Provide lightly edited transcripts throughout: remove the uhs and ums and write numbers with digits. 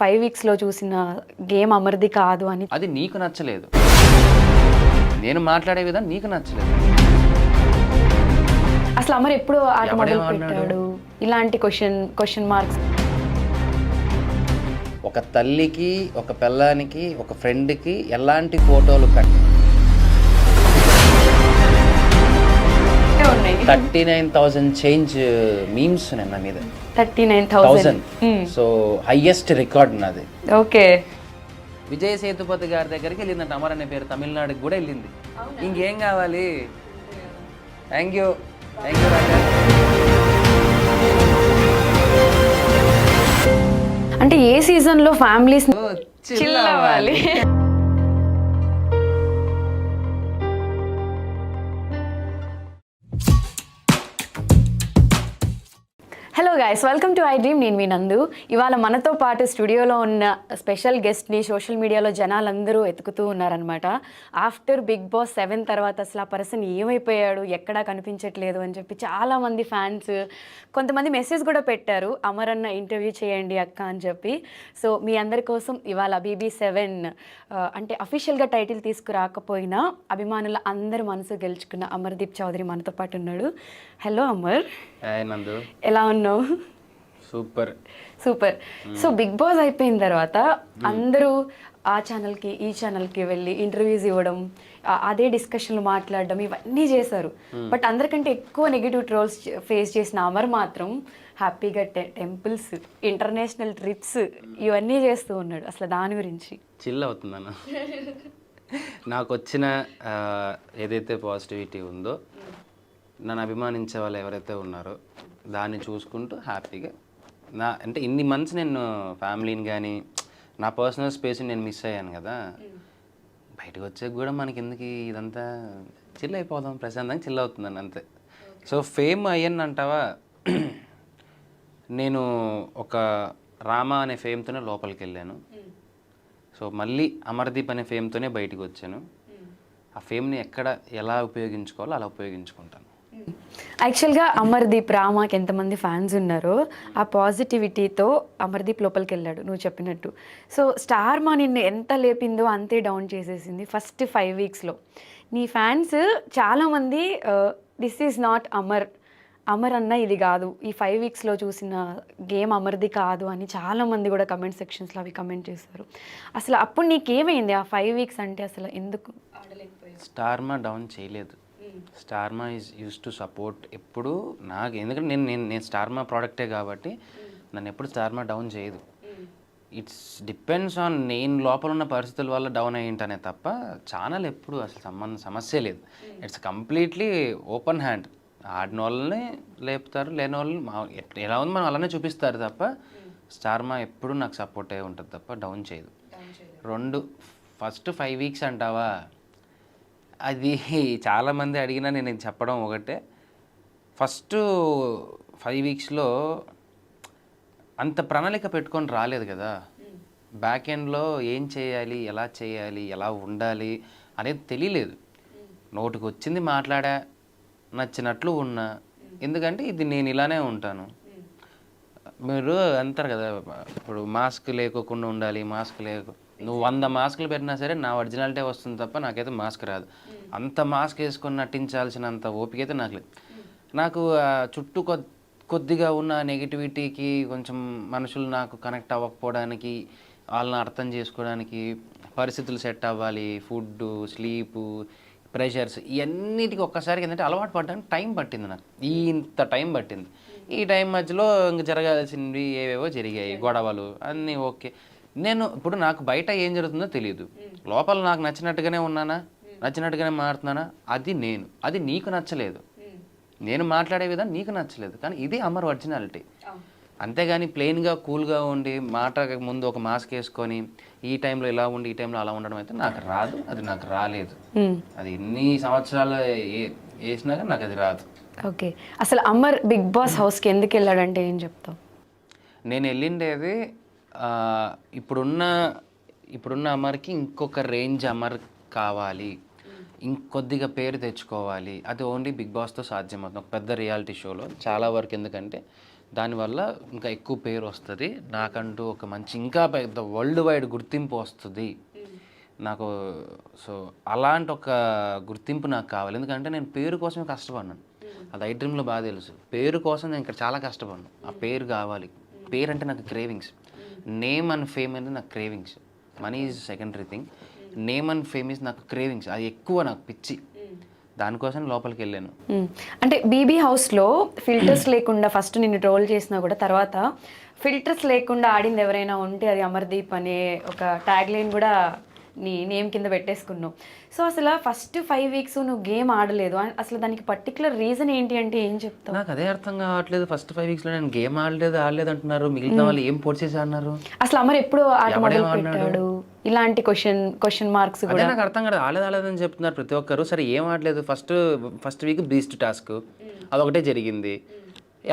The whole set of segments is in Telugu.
5 వీక్స్లో చూసిన గేమ్ అమర్ది కాదు అని. అది నీకు నచ్చలేదు, నేను మాట్లాడే విధానం నీకు నచ్చలేదు. అసలు అమర్ ఎప్పుడు ఆట మొదలు పెట్టాడు? ఇలాంటి క్వశ్చన్ మార్క్స్. ఒక తల్లికి, ఒక పిల్లానికి, ఒక ఫ్రెండ్కి ఎలాంటి ఫోటోలు 39,000 చేంజ్ మీమ్స్ నా మీద. 39,000. సో హైయెస్ట్ రికార్డ్ నాది. ఓకే. విజయ్ సేతుపతి గారి దగ్గరికి వెళ్ళిందంట అమర్ అనే పేరు, తమిళనాడుకి కూడా వెళ్ళింది. ఇంకేం కావాలి? థ్యాంక్ యూ రాజా. అంటే ఏ సీజన్లో ఫ్యామిలీస్ చిల్ అవ్వాలి? Hello guys, welcome to I dream. నేను మీ నందు. ఇవాళ మనతో పాటు స్టూడియోలో ఉన్న స్పెషల్ గెస్ట్ని సోషల్ మీడియాలో జనాలందరూ ఎతుకుతూ ఉన్నారనమాట. ఆఫ్టర్ బిగ్ బాస్ 7 తర్వాత అసలు ఆ పర్సన్ ఏమైపోయాడు, ఎక్కడా కనిపించట్లేదు అని చెప్పి చాలామంది ఫ్యాన్స్, కొంతమంది మెసేజ్ కూడా పెట్టారు, అమర్ అన్న ఇంటర్వ్యూ చేయండి అక్క అని చెప్పి. సో మీ అందరి కోసం ఇవాళ BB7 అంటే అఫీషియల్గా టైటిల్ తీసుకురాకపోయినా అభిమానుల అందరి మనసు గెలుచుకున్న అమర్దీప్ చౌదరి మనతో పాటు ఉన్నాడు. హలో అమర్, నందు, ఎలా ఉన్నావు? సూపర్. సో బిగ్ బాస్ అయిపోయిన తర్వాత అందరూ ఆ ఛానల్కి ఈ ఛానల్కి వెళ్ళి ఇంటర్వ్యూస్ ఇవ్వడం, అదే డిస్కషన్లు మాట్లాడడం, ఇవన్నీ చేశారు. బట్ అందరికంటే ఎక్కువ నెగిటివ్ ట్రోల్స్ ఫేస్ చేసిన అమర్ మాత్రం హ్యాపీగా టెంపుల్స్, ఇంటర్నేషనల్ ట్రిప్స్ ఇవన్నీ చేస్తూ ఉన్నాడు. అసలు దాని గురించి చిల్ అవుతుందన్న. నాకు వచ్చిన ఏదైతే పాజిటివిటీ ఉందో, నన్ను అభిమానించే వాళ్ళు ఎవరైతే ఉన్నారో దాన్ని చూసుకుంటూ హ్యాపీగా అంటే ఇన్ని మంత్స్ నేను ఫ్యామిలీని కానీ నా పర్సనల్ స్పేస్ని నేను మిస్ అయ్యాను కదా. బయటకు వచ్చాక కూడా మనకి ఎందుకు ఇదంతా, చిల్ అయిపోదాం, ప్రశాంతంగా చిల్ అవుతుందని అంతే. సో ఫేమ్ అయ్యాను అంటావా, నేను ఒక రామా అనే ఫేమ్తోనే లోపలికి వెళ్ళాను. సో మళ్ళీ అమర్దీప్ అనే ఫేమ్తోనే బయటికి వచ్చాను. ఆ ఫేమ్ని ఎక్కడ ఎలా ఉపయోగించుకోవాలో అలా ఉపయోగించుకుంటాను. యాక్చువల్గా అమర్దీప్ రామాకి ఎంతమంది ఫ్యాన్స్ ఉన్నారో ఆ పాజిటివిటీతో అమర్దీప్ లోపలికి వెళ్ళాడు నువ్వు చెప్పినట్టు. సో స్టార్ మా నిన్ను ఎంత లేపిందో అంతే డౌన్ చేసేసింది ఫస్ట్ 5 వీక్స్లో. నీ ఫ్యాన్స్ చాలామంది దిస్ ఈజ్ నాట్ అమర్ అన్న ఇది కాదు, ఈ 5 వీక్స్లో చూసిన గేమ్ అమర్ది కాదు అని చాలామంది కూడా కమెంట్ సెక్షన్స్లో అవి కమెంట్ చేశారు. అసలు అప్పుడు నీకేమైంది ఆ 5 వీక్స్? అంటే అసలు ఎందుకు ఆడలేకపోయింది? స్టార్మా డౌన్ చేయలేదు. Star Maa is use to support ఎప్పుడు నాకు, ఎందుకంటే నేను స్టార్మా ప్రోడక్టే కాబట్టి నన్ను ఎప్పుడు స్టార్మా డౌన్ చేయదు. ఇట్స్ డిపెండ్స్ ఆన్ నేను లోపల ఉన్న పరిస్థితుల వల్ల డౌన్ అయ్యింటనే తప్ప ఛానల్ ఎప్పుడు అసలు సమస్య లేదు. It's completely open hand. ఆడిన వాళ్ళని లేపుతారు, లేని వాళ్ళని ఎలా ఉంది మనం అలానే చూపిస్తారు తప్ప స్టార్మా ఎప్పుడు నాకు సపోర్ట్ అయ్యి ఉంటుంది తప్ప డౌన్ చేయదు. ఫస్ట్ 5 వీక్స్ అంటావా, అది చాలామంది అడిగినా నేను చెప్పడం ఒకటే. ఫస్ట్ 5 వీక్స్లో అంత ప్రణాళిక పెట్టుకొని రాలేదు కదా. బ్యాక్ ఎండ్లో ఏం చేయాలి, ఎలా ఉండాలి అనేది తెలియలేదు. నోటికి వచ్చింది మాట్లాడా, నచ్చినట్లు ఉన్నా. ఎందుకంటే ఇది నేను ఇలానే ఉంటాను. మీరు అంటారు కదా, ఇప్పుడు మాస్క్ లేకోకుండా ఉండాలి, నువ్వు 100 మాస్కులు పెట్టినా సరే నా ఒరిజినాలిటీ వస్తుంది తప్ప నాకైతే మాస్క్ రాదు. అంత మాస్క్ వేసుకొని నటించాల్సినంత ఓపిక అయితే నాకు లేదు. నాకు చుట్టూ కొద్దిగా ఉన్న నెగిటివిటీకి కొంచెం మనుషులు నాకు కనెక్ట్ అవ్వకపోవడానికి, వాళ్ళని అర్థం చేసుకోవడానికి పరిస్థితులు సెట్ అవ్వాలి, ఫుడ్, స్లీపు, ప్రెషర్స్, ఇవన్నిటికీ ఒక్కసారికి ఏంటంటే అలవాటు పడడానికి టైం పట్టింది. నాకు ఇంత టైం పట్టింది. ఈ టైం మధ్యలో ఇంక జరగాల్సినవి ఏవేవో జరిగాయి, గొడవలు అన్నీ. ఓకే, నేను ఇప్పుడు నాకు బయట ఏం జరుగుతుందో తెలియదు, లోపల నాకు నచ్చినట్టుగానే ఉన్నానా, నచ్చినట్టుగానే మారుతున్నానా, అది నీకు నచ్చలేదు. నేను మాట్లాడే విధానం నీకు నచ్చలేదు, కానీ ఇది అమర్ ఒరిజినాలిటీ. అంతేగాని ప్లెయిన్గా కూల్గా ఉండి మాట ముందు ఒక మాస్క్ వేసుకొని ఈ టైంలో ఇలా ఉండి ఈ టైంలో అలా ఉండడం అయితే నాకు రాదు, అది నాకు రాలేదు. అది ఎన్ని సంవత్సరాలు వేసినా కానీ నాకు అది రాదు. ఓకే, అసలు అమర్ బిగ్ బాస్ హౌస్కి ఎందుకు వెళ్ళాడంటే ఏం చెప్తావు? నేను వెళ్ళిండేది ఇప్పుడున్న అమర్కి ఇంకొక రేంజ్ అమర్ కావాలి, ఇంకొద్దిగా పేరు తెచ్చుకోవాలి. అది ఓన్లీ బిగ్ బాస్తో సాధ్యమవుతుంది. ఒక పెద్ద రియాలిటీ షోలో చాలా వరకు. ఎందుకంటే దానివల్ల ఇంకా ఎక్కువ పేరు వస్తుంది, నాకంటూ ఒక మంచి ఇంకా పెద్ద వరల్డ్ వైడ్ గుర్తింపు వస్తుంది నాకు. సో అలాంటి ఒక గుర్తింపు నాకు కావాలి, ఎందుకంటే నేను పేరు కోసమే కష్టపడినాను. అది ఐ డ్రీమ్లో బాగా తెలుసు. పేరు కోసం నేను ఇక్కడ చాలా కష్టపడినాను. ఆ పేరు కావాలి. పేరు అంటే నాకు క్రేవింగ్స్. నేమ్ అండ్ ఫేమ్ అంటే నాకు cravings. Money is secondary thing. Name and fame is నాకు క్రేవింగ్స్. అది ఎక్కువ నాకు పిచ్చి. దానికోసం లోపలికి వెళ్ళాను. అంటే బీబీ హౌస్లో ఫిల్టర్స్ లేకుండా ఫస్ట్ నిన్ను ట్రోల్ చేసినా కూడా తర్వాత ఫిల్టర్స్ లేకుండా ఆడింది ఎవరైనా ఉంటే అది అమర్దీప్ అనే ఒక ట్యాగ్ లైన్ కూడా నీ నేమ్ కింద పెట్టేసుకున్నావు. సో అసలు ఫస్ట్ 5 weeks నువ్వు గేమ్ ఆడలేదు, అసలు దానికి పర్టికులర్ రీజన్ ఏంటి అంటే ఏం చెప్తావు? నాకు అదే అర్థం కావట్లేదు. ఫస్ట్ 5 weeksలో నేను గేమ్ ఆడలేదు అంటున్నారు, మిగిలిన వాళ్ళు ఏం పోటీ చేసి అన్నారు. అసలు అమర్ ఎప్పుడు ఆట మొదలు పెట్టాడు? ఇలాంటి క్వశ్చన్ మార్క్స్ కూడా నాకు అర్థం కాదు. ఆడలేదని చెప్తున్నారు ప్రతి ఒక్కరు. సరే ఏం ఆడలేదు, ఫస్ట్ వీక్ బీస్ట్ టాస్క్ అదొకటే జరిగింది.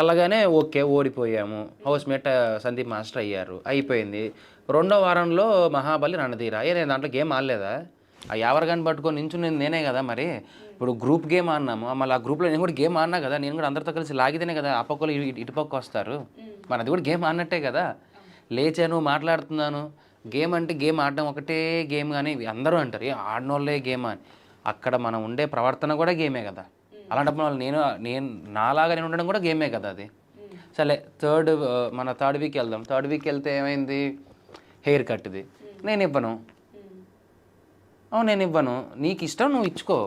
ఎలాగానే ఓకే ఓడిపోయాము. హౌస్ మేట్ సందీప్ మాస్టర్ అయ్యారు, అయిపోయింది. రెండో వారంలో మహాబలి రణధీర. నేను దాంట్లో గేమ్ ఆడలేదా? ఆ యావరగాన్ని పట్టుకొని నించునేది నేనే కదా. మరి ఇప్పుడు గ్రూప్ గేమ్ ఆడినాము, మళ్ళీ ఆ గ్రూప్లో నేను కూడా గేమ్ ఆడినా కదా. నేను కూడా అందరితో కలిసి లాగితేనే కదా ఆ పక్కలు ఇటుపక్క వస్తారు. మరి అది కూడా గేమ్ ఆడినట్టే కదా. లేచాను, మాట్లాడుతున్నాను. గేమ్ అంటే గేమ్ ఆడడం ఒకటే గేమ్, కానీ అందరూ అంటారు ఆడినోళ్ళే గేమ్ అని. అక్కడ మనం ఉండే ప్రవర్తన కూడా గేమే కదా. అలాంటప్పుడు నేను నాలాగా నేను ఉండడం కూడా గేమే కదా అది. సరే మన థర్డ్ వీక్ వెళ్దాం. థర్డ్ వీక్ వెళ్తే ఏమైంది? హెయిర్ కట్ది నేను ఇవ్వను. నేను ఇవ్వను. నీకు ఇష్టం నువ్వు ఇచ్చుకో,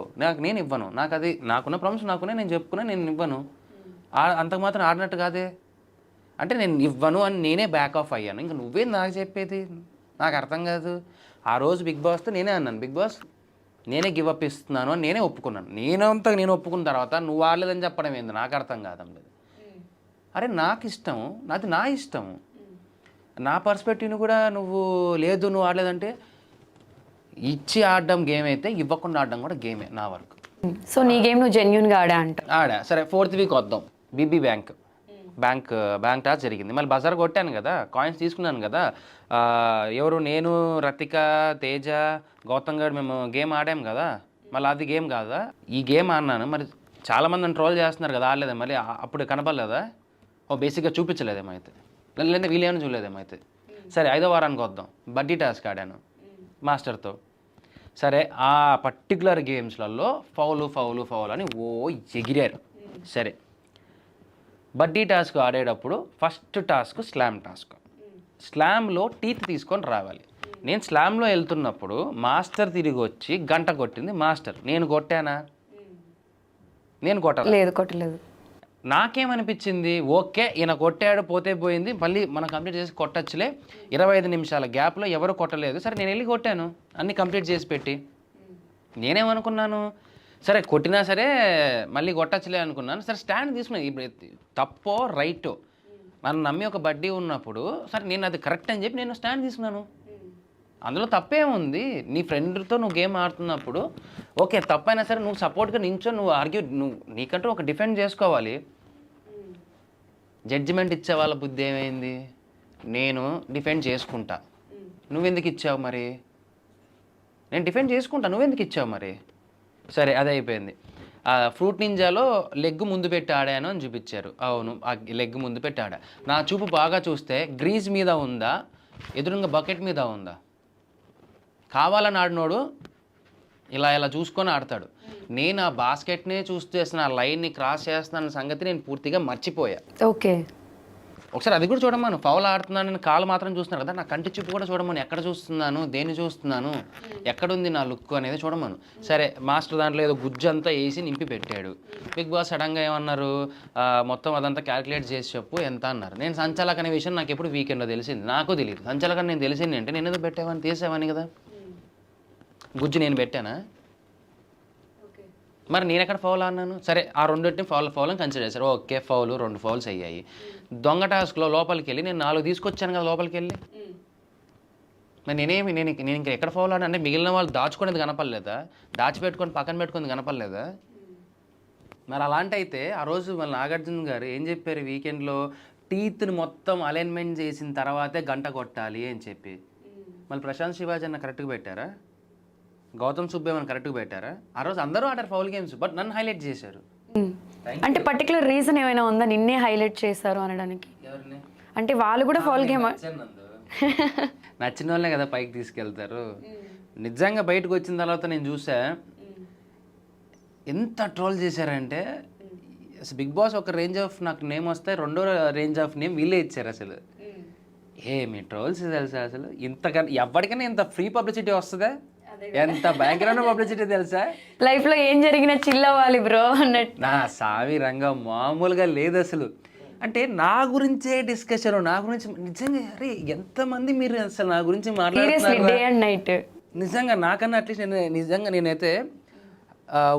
నేను ఇవ్వను. నాకు అది నాకున్న ప్రాబ్లమ్స్ నాకునే, నేను చెప్పుకున్నా, నేను ఇవ్వను. అంతకు మాత్రం ఆడినట్టు కాదే. అంటే నేను ఇవ్వను అని నేనే బ్యాక్ ఆఫ్ అయ్యాను. ఇంకా నువ్వేం నాకు చెప్పేది? నాకు అర్థం కాదు. ఆ రోజు బిగ్ బాస్తో నేనే అన్నాను, బిగ్ బాస్ నేనే గివ్ అప్ ఇస్తున్నాను అని నేనే ఒప్పుకున్నాను. నేను ఒప్పుకున్న తర్వాత నువ్వు ఆడలేదని చెప్పడం ఏంది? నాకు అర్థం కాదండి. అరే నాకు ఇష్టం, నాది నా ఇష్టం. నా పర్స్పెక్టివ్ని కూడా నువ్వు నువ్వు ఆడలేదంటే, ఇచ్చి ఆడడం గేమ్ అయితే ఇవ్వకుండా ఆడడం కూడా గేమే నా వరకు. సో నీ గేమ్ నువ్వు జెన్యున్గా ఆడా. సరే 4th వీక్ వద్దాం. బీబీ బ్యాంక్ టాస్ జరిగింది. మళ్ళీ బజార్ కొట్టాను కదా, కాయిన్స్ తీసుకున్నాను కదా. ఎవరు, నేను, రతిక, తేజ, గౌతమ్ గారు మేము గేమ్ ఆడాము కదా. మళ్ళీ అది గేమ్ కాదా? ఈ గేమ్ ఆడినాను. మరి చాలామంది ట్రోల్ చేస్తున్నారు కదా, ఆడలేదా? మళ్ళీ అప్పుడు కనపడలేదా? బేసిక్గా చూపించలేదేమో అయితే, లేదా వీళ్ళేమో చూడలేదేమో అయితే. సరే 5వ వారానికి వద్దాం. బడ్డీ టాస్క్ ఆడాను మాస్టర్తో. సరే ఆ పర్టికులర్ గేమ్స్లలో ఫౌలు అని ఎగిరారు. సరే బడ్డీ టాస్క్ ఆడేటప్పుడు ఫస్ట్ టాస్క్ స్లామ్లో టీత్ తీసుకొని రావాలి. నేను స్లామ్లో వెళ్తున్నప్పుడు మాస్టర్ తిరిగి వచ్చి గంట కొట్టింది మాస్టర్. నేను కొట్టానా? నేను కొట్టలేదు. నాకేమనిపించింది, ఓకే ఈయన కొట్టాడు, పోతే పోయింది, మళ్ళీ మనం కంప్లీట్ చేసి కొట్టచ్చులే. 25 నిమిషాల గ్యాప్లో ఎవరు కొట్టలేదు. సరే నేను వెళ్ళి కొట్టాను, అన్నీ కంప్లీట్ చేసి పెట్టి. నేనేమనుకున్నాను, సరే కొట్టినా సరే మళ్ళీ కొట్టచ్చులే అనుకున్నాను. సరే స్టాండ్ తీసుకున్నాను. ఇప్పుడు తప్పో రైటో నన్ను నమ్మి ఒక బడ్డీ ఉన్నప్పుడు సరే నేను అది కరెక్ట్ అని చెప్పి నేను స్టాండ్ తీసుకున్నాను. అందులో తప్పేముంది? నీ ఫ్రెండ్తో నువ్వు గేమ్ ఆడుతున్నప్పుడు ఓకే తప్పైనా సరే నువ్వు సపోర్ట్గా నించో, నువ్వు నీకంటూ ఒక డిఫెండ్ చేసుకోవాలి. జడ్జిమెంట్ ఇచ్చే వాళ్ళ బుద్ధి ఏమైంది? నేను డిఫెండ్ చేసుకుంటా, నువ్వెందుకు ఇచ్చావు మరి? నేను డిఫెండ్ చేసుకుంటా, నువ్వెందుకు ఇచ్చావు మరి? సరే అదే అయిపోయింది. ఫ్రూట్ నింజాలో లెగ్ ముందు పెట్టి ఆడాను అని చూపించారు. అవును, ఆ లెగ్ ముందు పెట్టి ఆడా. నా చూపు బాగా చూస్తే గ్రీజ్ మీద ఉందా, ఎదురుగా బకెట్ మీద ఉందా? కావాలని ఆడినోడు ఇలా చూసుకొని ఆడతాడు. నేను ఆ బాస్కెట్నే చూస్తేస్తున్న, ఆ లైన్ని క్రాస్ చేస్తున్న సంగతి నేను పూర్తిగా మర్చిపోయా. ఓకే, ఒకసారి అది కూడా చూడమను. ఫౌల్ ఆడుతున్నాను నేను కాలు మాత్రం చూస్తున్నాను కదా, నా కంటి చూపు కూడా చూడమను. ఎక్కడ చూస్తున్నాను, దేన్ని చూస్తున్నాను, ఎక్కడుంది నా లుక్ అనేది చూడమను. సరే మాస్టర్ దాంట్లో ఏదో గుజ్జు అంతా వేసి నింపి పెట్టాడు. బిగ్ బాస్ సడన్గా ఏమన్నారు, మొత్తం అదంతా క్యాలిక్యులేట్ చేసి చెప్పు ఎంత అన్నారు. నేను సంచాలక్ అనే విషయం నాకు ఎప్పుడు వీకెండ్లో తెలిసింది, నాకు తెలియదు. సంచాలక్ అని నేను తెలిసింది అంటే నేను ఏదో పెట్టావని తీసేవాని కదా. గుజ్జు నేను పెట్టానా? మరి నేను ఎక్కడ ఫౌల్ అన్నాను? సరే ఆ రెండింటిని ఫౌల్ అని కన్సిడర్ చేశారు. ఓకే ఫౌల్, 2 ఫౌల్స్ అయ్యాయి. దొంగ టాస్క్లో లోపలికి వెళ్ళి నేను 4 తీసుకొచ్చాను కదా లోపలికి వెళ్ళి. మరి నేను ఇంకా ఎక్కడ ఫౌల్ ఆడా? అంటే మిగిలిన వాళ్ళు దాచుకునేది కనపడలేదా? దాచిపెట్టుకొని పక్కన పెట్టుకుని కనపడలేదా? మరి అలాంటి అయితే ఆ రోజు మళ్ళీ నాగార్జున గారు ఏం చెప్పారు వీకెండ్లో, టీత్ని మొత్తం అలైన్మెంట్ చేసిన తర్వాతే గంట కొట్టాలి అని చెప్పి. మళ్ళీ ప్రశాంత్ శివాజీ అన్న కరెక్ట్గా పెట్టారా? గౌతమ్ సుబ్బేమని కరెక్ట్గా పెట్టారా? ఆ రోజు అందరూ ఆడారు ఫౌల్ గేమ్స్, బట్ నన్ను హైలైట్ చేశారు. అంటే పర్టికులర్ రీజన్ ఏమైనా ఉందా నిన్నే హైలైట్ చేశారు అనడానికి? ఎవరిని? అంటే వాళ్ళు కూడా ఫాల్ గేమ్ నచ్చిన వాళ్ళే కదా పైకి తీసుకెళ్తారు. నిజంగా బయటకు వచ్చిన తర్వాత నేను చూసా ఎంత ట్రోల్ చేశారంటే, అసలు బిగ్ బాస్ ఒక రేంజ్ ఆఫ్ నాకు నేమ్ వస్తే రెండో రేంజ్ ఆఫ్ నేమ్ వీళ్ళే ఇచ్చారు. అసలు ఏమి ట్రోల్స్ తెలుసా? అసలు ఇంతకన్నా ఎవరికైనా ఇంత ఫ్రీ పబ్లిసిటీ వస్తుందా? ఎంత భయంకరమైన పబ్లిసిటీ తెలుసా? లైఫ్ లో ఏం జరిగినా చిల్ అవ్వాలి బ్రో అన్నట్టు. నా సావి రంగం మామూలుగా లేదు అసలు. అంటే నా గురించే డిస్కషన్, నా గురించి నిజంగా అరే ఎంతమంది మీరు అసలు నా గురించి మాట్లాడుతున్నారు. నిజంగా నాకన్నా అట్లీస్ట్ నేనైతే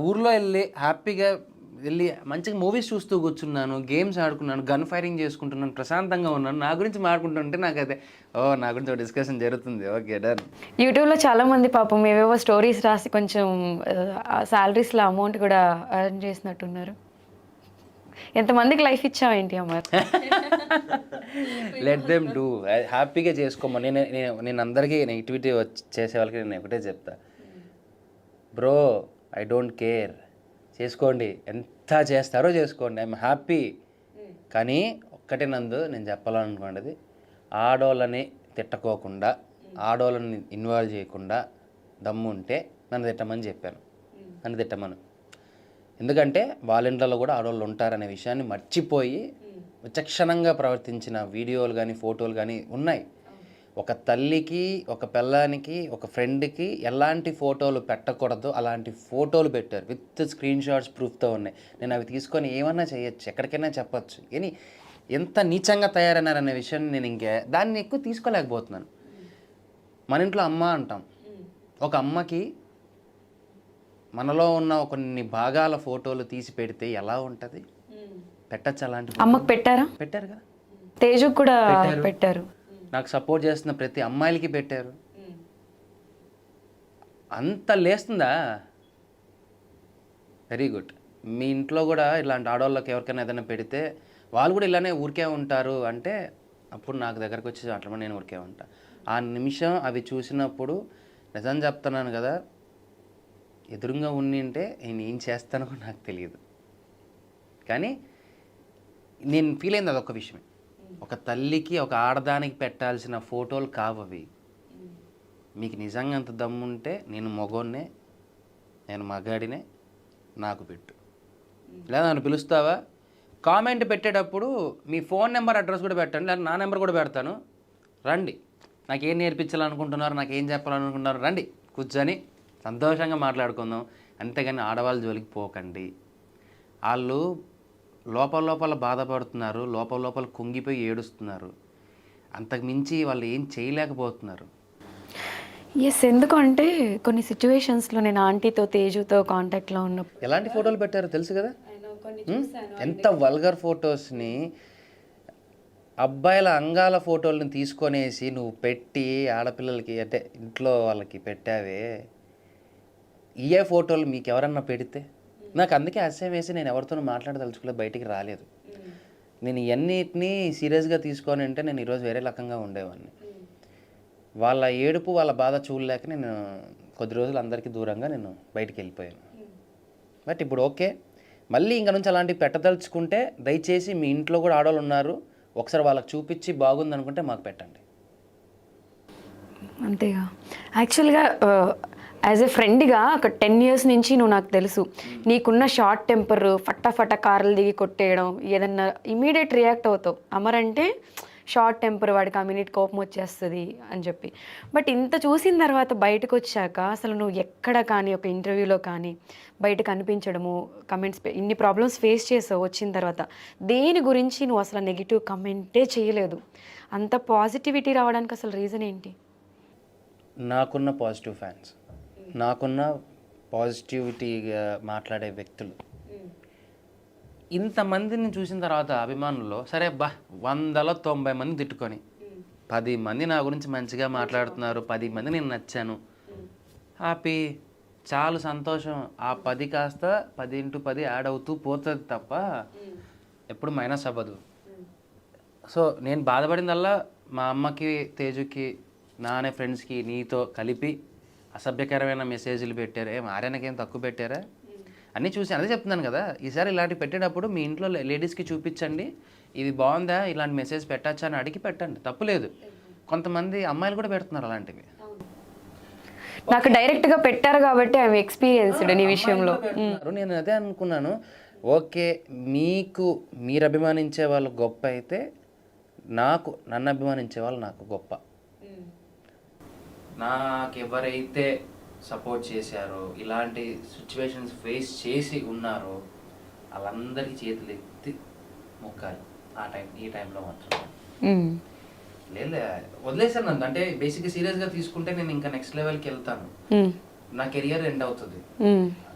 ఊర్లో వెళ్ళి హ్యాపీగా వెళ్ళి మంచిగా మూవీస్ చూస్తూ కూర్చున్నాను, గేమ్స్ ఆడుకున్నాను, గన్ ఫైరింగ్ చేసుకుంటున్నాను, ప్రశాంతంగా ఉన్నాను. నా గురించి మాట్లాడుకుంటుంటే నాకైతే నా గురించి ఒక డిస్కషన్ జరుగుతుంది. Okay done. యూట్యూబ్లో చాలా మంది పాపం ఏవేవో స్టోరీస్ రాసి కొంచెం శాలరీస్లో అమౌంట్ కూడా ఎర్న్ చేసినట్టున్నారు. ఎంతమందికి లైఫ్ ఇచ్చావేంటి అమ్మాయి? లెట్ దెమ్ డూ, హ్యాపీగా చేసుకోమని నేను అందరికీ నెగిటివిటీ చేసే వాళ్ళకి నేను ఒకటే చెప్తా, బ్రో ఐ డోంట్ కేర్, చేసుకోండి, ఎంత చేస్తారో చేసుకోండి, ఐఎమ్ హ్యాపీ. కానీ ఒక్కటే నందు నేను చెప్పాలనుకున్నది, ఆడోళ్ళని తిట్టుకోకుండా, ఆడోళ్ళని ఇన్వాల్వ్ చేయకుండా దమ్ము ఉంటే నన్ను తిట్టమని చెప్పాను. నన్ను తిట్టమను. ఎందుకంటే వాళ్ళ ఇంట్లో కూడా ఆడవాళ్ళు ఉంటారనే విషయాన్ని మర్చిపోయి విచక్షణంగా ప్రవర్తించిన వీడియోలు కానీ ఫోటోలు కానీ ఉన్నాయి. ఒక తల్లికి, ఒక పిల్లానికి, ఒక ఫ్రెండ్కి ఎలాంటి ఫోటోలు పెట్టకూడదు అలాంటి ఫోటోలు పెట్టారు, విత్ స్క్రీన్ షాట్స్ ప్రూఫ్తో ఉన్నాయి. నేను అవి తీసుకొని ఏమన్నా చేయొచ్చు, ఎక్కడికైనా చెప్పచ్చు. కానీ ఎంత నీచంగా తయారన్నారనే విషయాన్ని నేను దాన్ని ఎక్కువ తీసుకోలేకపోతున్నాను. మన ఇంట్లో అమ్మ అంటాం, ఒక అమ్మకి మనలో ఉన్న కొన్ని భాగాల ఫోటోలు తీసి పెడితే ఎలా ఉంటుంది? పెట్టచ్చు. అలాంటి అమ్మకు పెట్టారా? పెట్టారు కదా, తేజుకు కూడా పెట్టారు. నాకు సపోర్ట్ చేస్తున్న ప్రతి అమ్మాయిలకి పెట్టారు. అంత లేస్తుందా? Very good. మీ ఇంట్లో కూడా ఇలాంటి ఆడవాళ్ళకి ఎవరికైనా ఏదైనా పెడితే వాళ్ళు కూడా ఇలానే ఊరికే ఉంటారు అంటే అప్పుడు నాకు దగ్గరకు వచ్చి అట్లా నేను ఊరికే ఉంటా. ఆ నిమిషం అవి చూసినప్పుడు నిజం చెప్తున్నాను కదా, ఎదురుగా ఉండింటే నేను ఏం చేస్తానో నాకు తెలియదు. కానీ నేను ఫీల్ అయింది అదొక విషయమే. ఒక తల్లికి, ఒక ఆడదానికి పెట్టాల్సిన ఫోటోలు కావవి. మీకు నిజంగా అంత దమ్ముంటే నేను మగోన్నే, నేను మగాడినే, నాకు పెట్టు. లేదా నన్ను పిలుస్తావా? కామెంట్ పెట్టేటప్పుడు మీ ఫోన్ నెంబర్ అడ్రస్ కూడా పెట్టండి, లేదా నా నెంబర్ కూడా పెడతాను. రండి, నాకేం నేర్పించాలనుకుంటున్నారు, నాకేం చెప్పాలనుకుంటున్నారు, రండి కూర్చొని సంతోషంగా మాట్లాడుకుందాం. అంతేగాని ఆడవాళ్ళ జోలికి పోకండి. వాళ్ళు లోపల బాధపడుతున్నారు, లోపల కుంగిపోయి ఏడుస్తున్నారు. అంతకు మించి వాళ్ళు ఏం చేయలేకపోతున్నారు. ఎస్, ఎందుకంటే కొన్ని సిచ్యువేషన్స్లో నేను ఆంటీతో, తేజుతో కాంటాక్ట్లో ఉన్నప్పుడు ఎలాంటి ఫోటోలు పెట్టారో తెలుసు కదా. ఎంత వల్గర్ ఫొటోస్ని, అబ్బాయిల అంగాల ఫోటోలను తీసుకొనేసి నువ్వు పెట్టి ఆడపిల్లలకి అంటే ఇంట్లో వాళ్ళకి పెట్టావే. ఏ ఫోటోలు మీకు ఎవరన్నా పెడితే నాకు అందుకే అసహ్యం వేసి నేను ఎవరితోనూ మాట్లాడదలుచుకోలేదు, బయటికి రాలేదు. నేను ఇవన్నిటినీ సీరియస్గా తీసుకొని అంటే నేను ఈరోజు వేరే రకంగా ఉండేవాడిని. వాళ్ళ ఏడుపు, వాళ్ళ బాధ చూడలేక నేను కొద్ది రోజులు అందరికీ దూరంగా నేను బయటికి వెళ్ళిపోయాను. బట్ ఇప్పుడు ఓకే, మళ్ళీ ఇంక నుంచి అలాంటివి పెట్టదలుచుకుంటే దయచేసి మీ ఇంట్లో కూడా ఆడవాళ్ళు ఉన్నారు, ఒకసారి వాళ్ళకి చూపించి బాగుంది అనుకుంటే మాకు పెట్టండి. అంతేగా. యాక్చువల్గా యాజ్ ఎ ఫ్రెండ్గా ఒక 10 years నుంచి నువ్వు నాకు తెలుసు, నీకున్న షార్ట్ టెంపర్, ఫటాఫట కార్లు దిగి కొట్టేయడం, ఏదన్నా ఇమీడియట్ రియాక్ట్ అవుతావు. అమర్ అంటే షార్ట్ టెంపర్, వాడికి ఆ మినిట్ కోపం వచ్చేస్తుంది అని చెప్పి. బట్ ఇంత చూసిన తర్వాత బయటకు వచ్చాక అసలు నువ్వు ఎక్కడ కానీ ఒక ఇంటర్వ్యూలో కానీ బయట కనిపించడము, కమెంట్స్, ఇన్ని ప్రాబ్లమ్స్ ఫేస్ చేసావు వచ్చిన తర్వాత, దేని గురించి నువ్వు అసలు నెగిటివ్ కమెంటే చేయలేదు. అంత పాజిటివిటీ రావడానికి అసలు రీజన్ ఏంటి? నాకున్న పాజిటివ్ ఫ్యాన్స్, నాకున్న పాజిటివిటీగా మాట్లాడే వ్యక్తులు, ఇంతమందిని చూసిన తర్వాత అభిమానుల్లో సరే 190 మంది తిట్టుకొని 10 మంది నా గురించి మంచిగా మాట్లాడుతున్నారు, 10 మంది నేను నచ్చాను, హ్యాపీ, చాలా సంతోషం. ఆ 10 కాస్త 10 × 10 యాడ్ అవుతూ పోతుంది తప్ప ఎప్పుడు మైనస్ అవ్వదు. సో నేను బాధపడిందల్లా మా అమ్మకి, తేజుకి, నా అనే ఫ్రెండ్స్కి, నీతో కలిపి అసభ్యకరమైన మెసేజ్లు పెట్టారు. ఆర్యనకేం తక్కువ పెట్టారా? అన్నీ చూసి అదే చెప్తున్నాను కదా, ఈసారి ఇలాంటి పెట్టేటప్పుడు మీ ఇంట్లో లేడీస్కి చూపించండి, ఇది బాగుందా, ఇలాంటి మెసేజ్ పెట్టచ్చా అని అడిగి పెట్టండి, తప్పులేదు. కొంతమంది అమ్మాయిలు కూడా పెడుతున్నారు అలాంటివి. నాకు డైరెక్ట్గా పెట్టారు కాబట్టి అవి ఎక్స్పీరియన్స్డ్ నీ విషయంలో. నేను అదే అనుకున్నాను, ఓకే మీకు మీరు అభిమానించే వాళ్ళు గొప్ప అయితే నన్ను అభిమానించే వాళ్ళు నాకు గొప్ప. నాకు ఎవరైతే సపోర్ట్ చేశారో, ఇలాంటి సిచ్యువేషన్స్ ఫేస్ చేసి ఉన్నారో వాళ్ళందరికీ చేతులు ఎత్తి మొక్కాలి ఈ టైంలో మాత్రం. లేదు వదిలేసాను నన్ను, అంటే బేసిక్గా సీరియస్గా తీసుకుంటే నేను ఇంకా నెక్స్ట్ లెవెల్కి వెళ్తాను, నా కెరియర్ ఎండ్ అవుతుంది.